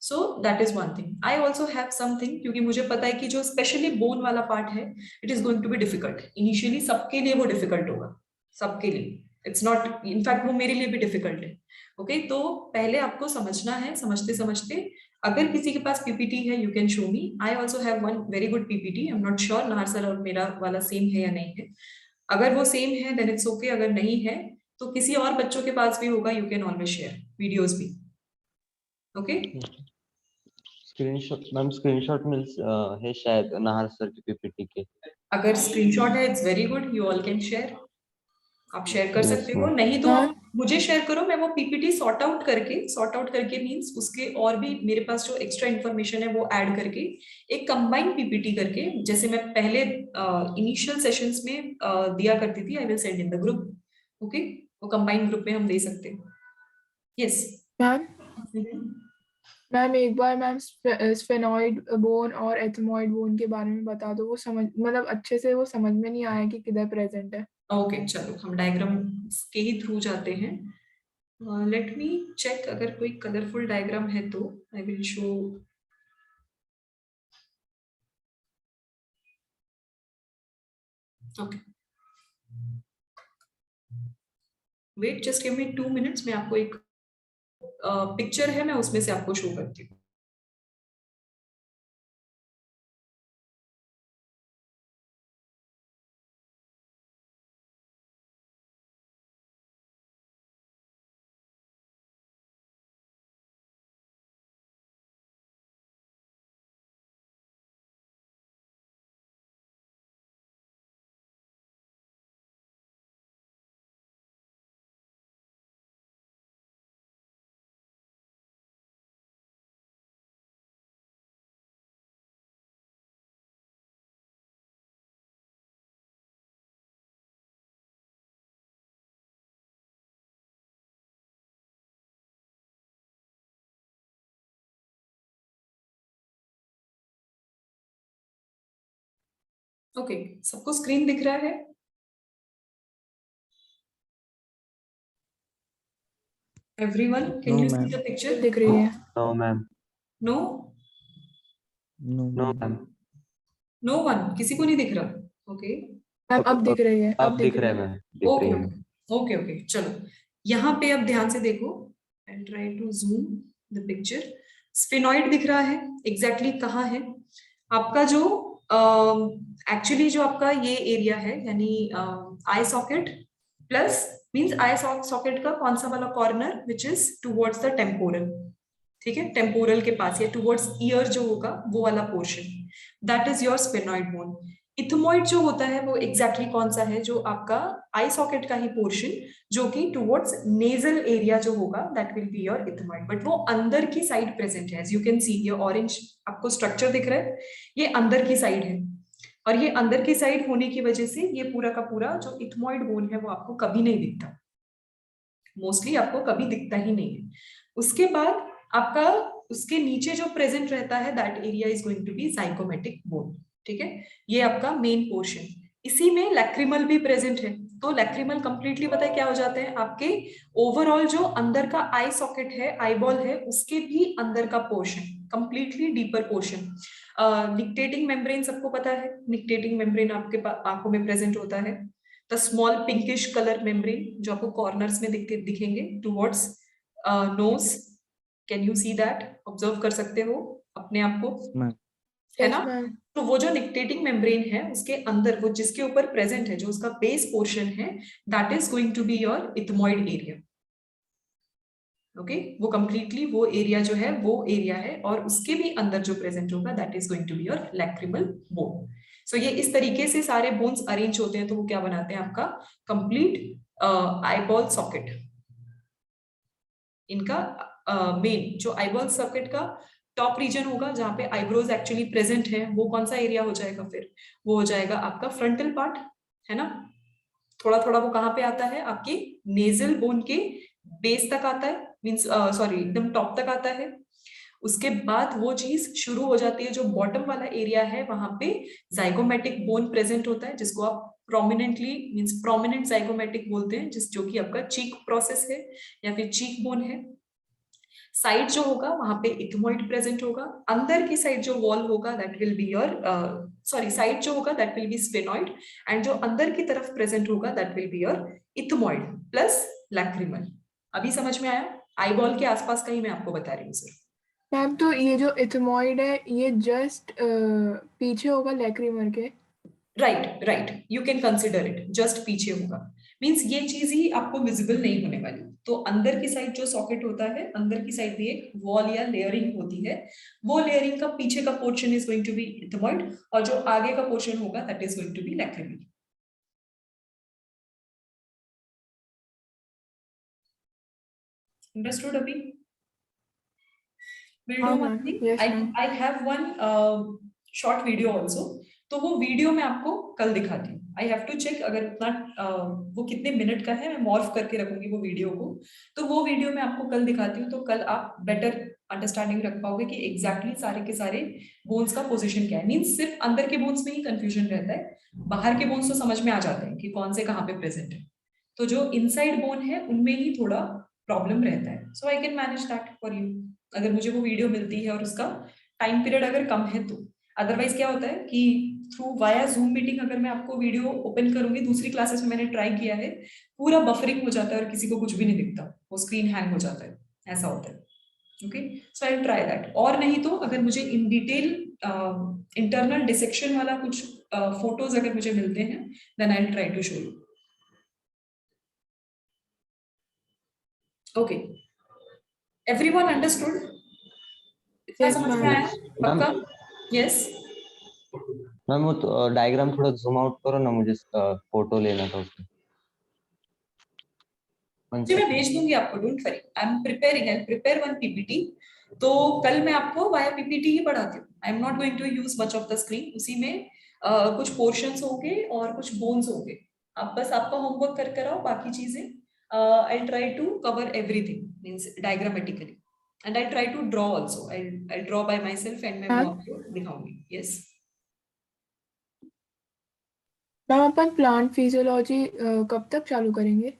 So that is one thing. I also have something, क्योंकि मुझे पता है कि जो स्पेशली बोन वाला पार्ट है it is going to be difficult. Initially सबके लिए वो डिफिकल्ट होगा, सबके लिए। इट्स नॉट, इनफैक्ट वो मेरे लिए भी डिफिकल्ट है। ओके, तो पहले आपको समझना है, समझते समझते अगर किसी के पास पीपीटी है you can show me. I also have one very good PPT. I am not sure Nahar sir और मेरा वाला सेम है या नहीं है। अगर वो सेम है देन इट्स ओके, अगर नहीं है तो किसी और बच्चों के पास भी होगा, you can always share videos भी। ओके, स्क्रीनशॉट मैम, स्क्रीनशॉट मिल्स है शायद नाहर सर की पीपीटी के। अगर स्क्रीनशॉट है it's very good, you all can share. आप शेयर कर Yes, सकते हो, ma'am. नहीं तो हाँ। मुझे शेयर करो, मैं वो पीपीटी सॉर्ट आउट करके मींस उसके और भी मेरे पास जो एक्स्ट्रा इन्फॉर्मेशन है वो ऐड करके एक कंबाइंड पीपीटी करके, जैसे मैं पहले इनिशियल सेशंस में दिया करती थी, I will send in the group. Okay, वो कंबाइंड ग्रुप में हम दे सकते हैं। यस मैम मैम एक बार मैम स्फेनॉइड बोन और एथमॉइड बोन के बारे में बता दो। वो समझ मतलब अच्छे से वो समझ में नहीं आया कि किधर प्रेजेंट है। ओके, चलो हम डायग्राम के ही थ्रू जाते हैं। लेट मी चेक, अगर कोई कलरफुल डायग्राम है तो I will show. Okay, wait just give me 2 minutes. मैं आपको एक पिक्चर है, मैं उसमें से आपको शो करती हूँ। ओके, सबको स्क्रीन दिख रहा है? Everyone, can No, you see ma'am. the picture? दिख रही है। No, ma'am. No, No, No, ma'am. ma'am. no one, किसी को नहीं दिख रहा। ओके, मैम अब दिख रही है। अब दिख रहा है मैम, दिख रही ओके है। ओके ओके, चलो यहाँ पे अब ध्यान से देखो। I try to zoom the picture. Sphenoid दिख रहा है, एग्जैक्टली कहाँ है आपका जो एक्चुअली जो आपका ये एरिया है, यानी आई socket plus means I socket का कौन सा वाला corner which is towards the temporal. ठीक है, टेम्पोरल के पास या टुवर्ड्स ईयर जो होगा वो वाला portion, that is your sphenoid bone. Ethmoid जो होता है वो एग्जैक्टली कौन सा है, जो आपका आई सॉकेट का ही पोर्शन जो कि टुवर्ड्स नेजल एरिया जो होगा, that will B your ethmoid. But वो अंदर की साइड प्रेजेंट है। एज यू कैन सी ये ऑरेंज आपको स्ट्रक्चर दिख रहा है, ये अंदर की साइड है। और ये अंदर की साइड होने की वजह से ये पूरा का पूरा जो इथमॉइड बोन है वो आपको कभी नहीं दिखता, मोस्टली आपको कभी दिखता ही नहीं है। उसके बाद आपका उसके नीचे जो प्रेजेंट रहता है that area is going to be zygomatic bone. ठीक है, ये आपका मेन पोर्शन। इसी में लैक्रिमल भी प्रेजेंट है। तो लैक्रिमल कंप्लीटली पता है क्या हो जाते हैं आपके, ओवरऑल जो अंदर का आई सॉकेट है, आई बॉल है, उसके भी अंदर का portion, completely deeper portion. Nictitating membrane सबको पता है, निक्टेटिंग मेम्ब्रेन आपके आंखों में प्रेजेंट होता है। The small pinkish colour membrane जो आपको कॉर्नर्स में दिखेंगे towards nose. Can you see that? Observe कर सकते हो अपने आप को, है Yes, ना? ma'am. तो वो जो निक्टेटिंग मेम्ब्रेन है उसके अंदर वो जिसके ऊपर प्रेजेंट है, जो उसका बेस पोर्शन है, that is going to be your ethmoid area. Okay, वो कंप्लीटली वो एरिया जो है वो एरिया है, और उसके भी अंदर जो प्रेजेंट होगा that is going to be your lacrimal bone. So ये इस तरीके से सारे बोन्स अरेंज होते हैं, तो वो क्या बनाते हैं आपका कंप्लीट आईबॉल सॉकेट। इनका मेन जो आईबॉल सॉकेट का टॉप रीजन होगा जहाँ पे आईब्रोज एक्चुअली प्रेजेंट है, वो कौन सा एरिया हो जाएगा फिर? वो हो जाएगा आपका फ्रंटल पार्ट, है ना। थोड़ा थोड़ा वो कहाँ पे आता है? आपके नेजल बोन के बेस तक आता है, मीन्स सॉरी एकदम टॉप तक आता है। उसके बाद वो चीज शुरू हो जाती है, जो बॉटम वाला एरिया है वहां पे जाइगोमेटिक बोन प्रेजेंट होता है, जिसको आप प्रोमिनेंटली मीन्स प्रोमिनेंट जाइगोमेटिक बोलते हैं, जिस जो कि आपका चीक प्रोसेस है या फिर चीक बोन है। साइड जो होगा वहां पे इथमोइड प्रेजेंट होगा। अंदर की साइड जो वॉल होगा that will be your side जो होगा that will B sphenoid, and जो अंदर की तरफ प्रेजेंट होगा that will be your ethmoid plus lacrimal. अभी समझ में आया? आई बॉल के आसपास का ही मैं आपको बता रही हूँ सर। मैम तो ये जो इथमॉइड है ये जस्ट पीछे होगा लैक्रिमर के? Right, you can consider it just पीछे होगा, मीन्स ये चीज ही आपको विजिबल नहीं होने वाली। तो अंदर की साइड जो सॉकेट होता है, अंदर की साइड भी एक वॉल या लेयरिंग होती है, वो लेयरिंग का पीछे का portion is going to be ethmoid, और जो आगे का पोर्शन होगा that is going to be lacrimal. Understood अभी? We'll हाँ do one ma'am, thing. Yes ma'am. I have one short video also. तो वो वीडियो मैं आपको कल दिखाती हूँ। आई हैव टू चेक अगर उतना वो कितने मिनट का है, मैं मॉर्फ करके रखूंगी वो वीडियो को। तो वो वीडियो मैं आपको कल दिखाती हूँ, तो कल आप बेटर अंडरस्टैंडिंग रख पाओगे कि एग्जैक्टली सारे के सारे बोन्स का पोजीशन क्या है। मीन्स सिर्फ अंदर के बोन्स में ही कंफ्यूजन रहता है, बाहर के बोन्स तो समझ में आ जाते हैं कि कौन से कहाँ पे प्रेजेंट है। तो जो इनसाइड बोन है उनमें ही थोड़ा प्रॉब्लम रहता है। So I can manage that for you, अगर मुझे वो वीडियो मिलती है और उसका टाइम पीरियड अगर कम है तो। अदरवाइज क्या होता है कि थ्रू वाया जूम मीटिंग अगर मैं आपको वीडियो ओपन करूंगी, दूसरी क्लासेस में मैंने ट्राई किया है, पूरा बफरिंग हो जाता है और किसी को कुछ भी नहीं दिखता, वो स्क्रीन हैंग हो जाता है, ऐसा होता है। Okay, so I will try that. और नहीं तो अगर मुझे इन डिटेल इंटरनल डिसेक्शन वाला कुछ फोटोज अगर मुझे मिलते हैं, then I will try to show you. Okay, everyone understood? इतना Yes, समझ में ma'am. आया पक्का? यस। मैम वो तो डायग्राम थोड़ा जूम आउट करो ना, मुझे फोटो लेना था उसका। जी मैं भेज दूंगी आपको, don't worry, I am preparing, I prepare one PPT. तो कल मैं आपको वाया पीपीटी ही पढ़ाती हूँ। I am not going to use much of the screen. उसी में कुछ पोर्शंस होंगे और कुछ बोन्स होंगे। आप बस आपका होमवर्क कर कर आओ, बाकी चीजें I try to cover everything means diagrammatically, and I try to draw also. I draw by my self and मैं वो आपको दिखाऊंगी। यस मैम अपन प्लांट फिजियोलॉजी कब तक चालू करेंगे?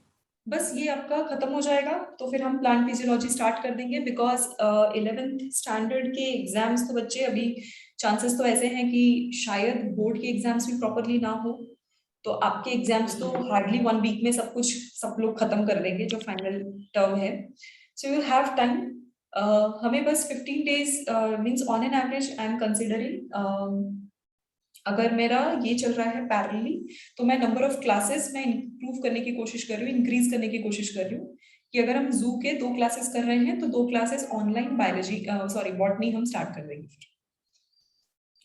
बस ये आपका खत्म हो जाएगा तो फिर हम प्लांट फिजियोलॉजी स्टार्ट कर देंगे, बिकॉज 11th स्टैंडर्ड के एग्जाम्स तो बच्चे अभी चांसेस तो ऐसे हैं कि शायद बोर्ड के एग्जाम्स भी प्रॉपरली ना हो, तो आपके एग्जाम्स तो हार्डली 1 वीक में सब कुछ सब लोग खत्म कर देंगे जो फाइनल टर्म है। So you have time. हमें बस 15 days means on an average I am considering, अगर मेरा ये चल रहा है पैरेलली, तो मैं नंबर ऑफ क्लासेस मैं इंप्रूव करने की कोशिश कर रही हूँ, इंक्रीज करने की कोशिश कर रही हूँ, कि अगर हम जू के 2 क्लासेस कर रहे हैं तो 2 classes online biology sorry botany हम स्टार्ट कर देंगे फिर।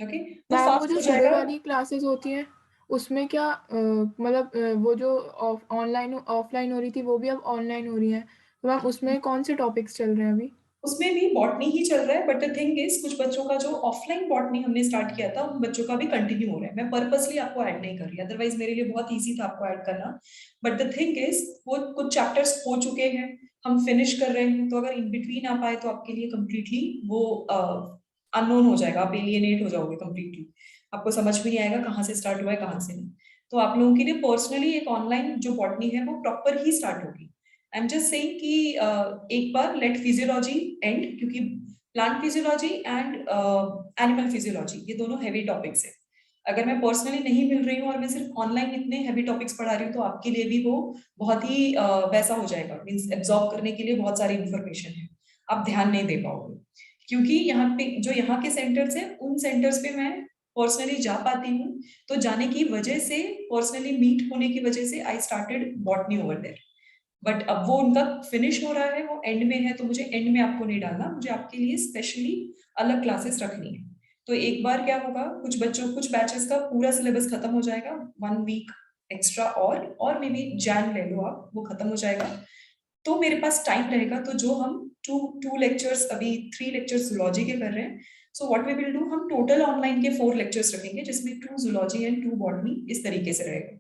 ओके, वो मैम वो फास्ट जो हो सुबह जाएगा। वाली क्लासेस होती हैं उसमें क्या मतलब वो जो ऑनलाइन ऑफलाइन हो रही थी वो भी अब ऑनलाइन हो रही हैं, तो मैम उसमें कौन से टॉपिक्स चल रहे हैं अभी? उसमें भी बॉटनी ही चल रहा है, बट द थिंग इज कुछ बच्चों का जो ऑफलाइन बॉटनी हमने स्टार्ट किया था उन बच्चों का भी कंटिन्यू हो रहा है। मैं पर्पसली आपको ऐड नहीं कर रही, अदरवाइज मेरे लिए बहुत इजी था आपको ऐड करना, बट द थिंग इज वो कुछ चैप्टर्स हो चुके हैं, हम फिनिश कर रहे हैं, तो अगर इन बिटवीन आ पाए तो आपके लिए कंप्लीटली वो अननोन हो जाएगा, आप एलियनेट हो जाओगे कंप्लीटली, आपको समझ भी नहीं आएगा कहाँ से स्टार्ट हुआ है कहाँ से नहीं। तो आप लोगों के लिए पर्सनली एक ऑनलाइन जो बॉटनी है वो प्रॉपर ही स्टार्ट होगी। आई एम जस्ट सेइंग कि एक बार लेट फिजियोलॉजी एंड, क्योंकि plant physiology and animal physiology ये दोनों हैवी टॉपिक्स है। अगर मैं पर्सनली नहीं मिल रही हूँ और मैं सिर्फ ऑनलाइन इतने हैवी टॉपिक्स पढ़ा रही हूँ, तो आपके लिए भी वो बहुत ही वैसा हो जाएगा, मीन्स एब्जॉर्ब करने के लिए बहुत सारी इंफॉर्मेशन है, आप ध्यान नहीं दे पाओगे। क्योंकि यहाँ पे जो यहाँ के सेंटर्स हैं उन सेंटर्स पे मैं पर्सनली जा पाती हूँ, तो जाने की वजह से, पर्सनली मीट होने की वजह से I started botany over there. But अब वो उनका फिनिश हो रहा है, वो एंड में है, तो मुझे एंड में आपको नहीं डालना, मुझे आपके लिए स्पेशली अलग क्लासेस रखनी है। तो एक बार क्या होगा, कुछ बच्चों कुछ बैचेस का पूरा सिलेबस खत्म हो जाएगा, 1 वीक एक्स्ट्रा और मे बी जैन ले लो आप, वो खत्म हो जाएगा, तो मेरे पास टाइम रहेगा, तो जो हम टू लेक्चर्स, अभी 3 लेक्चर्स जूलॉजी के कर रहे हैं. So what we will do, हम टोटल ऑनलाइन के 4 लेक्चर्स रखेंगे जिसमें 2 जूलॉजी एंड 2 बॉटनी इस तरीके से रहेगा.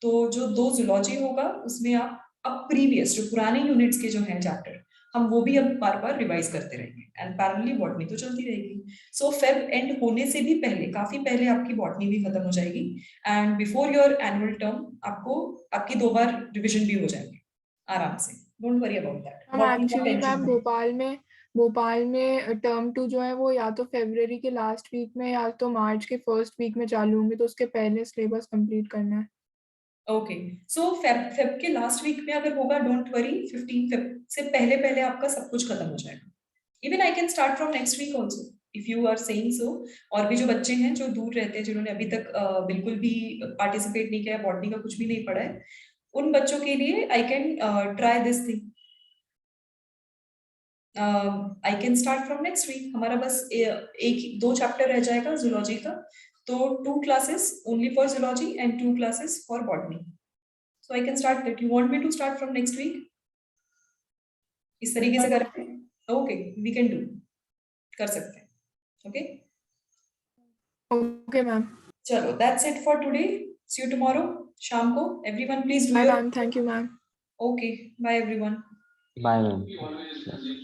तो जो 2 जूलॉजी होगा उसमें आप अब प्रीवियस जो पुराने यूनिट्स के जो हैं चैप्टर, हम वो भी अब बार बार रिवाइज करते रहेंगे एंड पैरेलली बॉटनी तो चलती रहेगी. सो फेब एंड होने से भी पहले, काफी पहले आपकी बॉटनी भी खत्म हो जाएगी and before your annual term आपको आपकी 2 बार रिविजन भी हो जाएगी आराम से. Don't worry about that. हम एक्चुअली मैम भोपाल में टर्म 2 जो है वो या तो फरवरी के लास्ट वीक में या तो मार्च के फर्स्ट वीक में चालू होंगे, तो उसके पहले सिलेबस कंप्लीट करना है. ओके, सो फेब के लास्ट वीक में अगर होगा, डोंट वरी, 15 फेब से पहले पहले आपका सब कुछ खत्म हो जाएगा. Even I can start from next week also if you are saying so. और भी जो बच्चे हैं जो दूर रहते हैं, जिन्होंने अभी तक बिल्कुल भी पार्टिसिपेट नहीं किया है, बॉटनी का कुछ भी नहीं पढ़ा है, उन बच्चों के लिए I can try this thing. I can start from next week. हमारा बस 1-2 चैप्टर रह जाएगा जूलॉजी का, तो 2 classes only for zoology and 2 classes for botany. So I can start that. You want me to start from next week? इस तरीके से कर okay, we can do. कर सकते हैं. Okay? Okay ma'am. चलो, that's it for today. See you tomorrow. शाम को. Everyone please do bye your. Ma'am. Thank you ma'am. Okay. Bye everyone. Bye ma'am.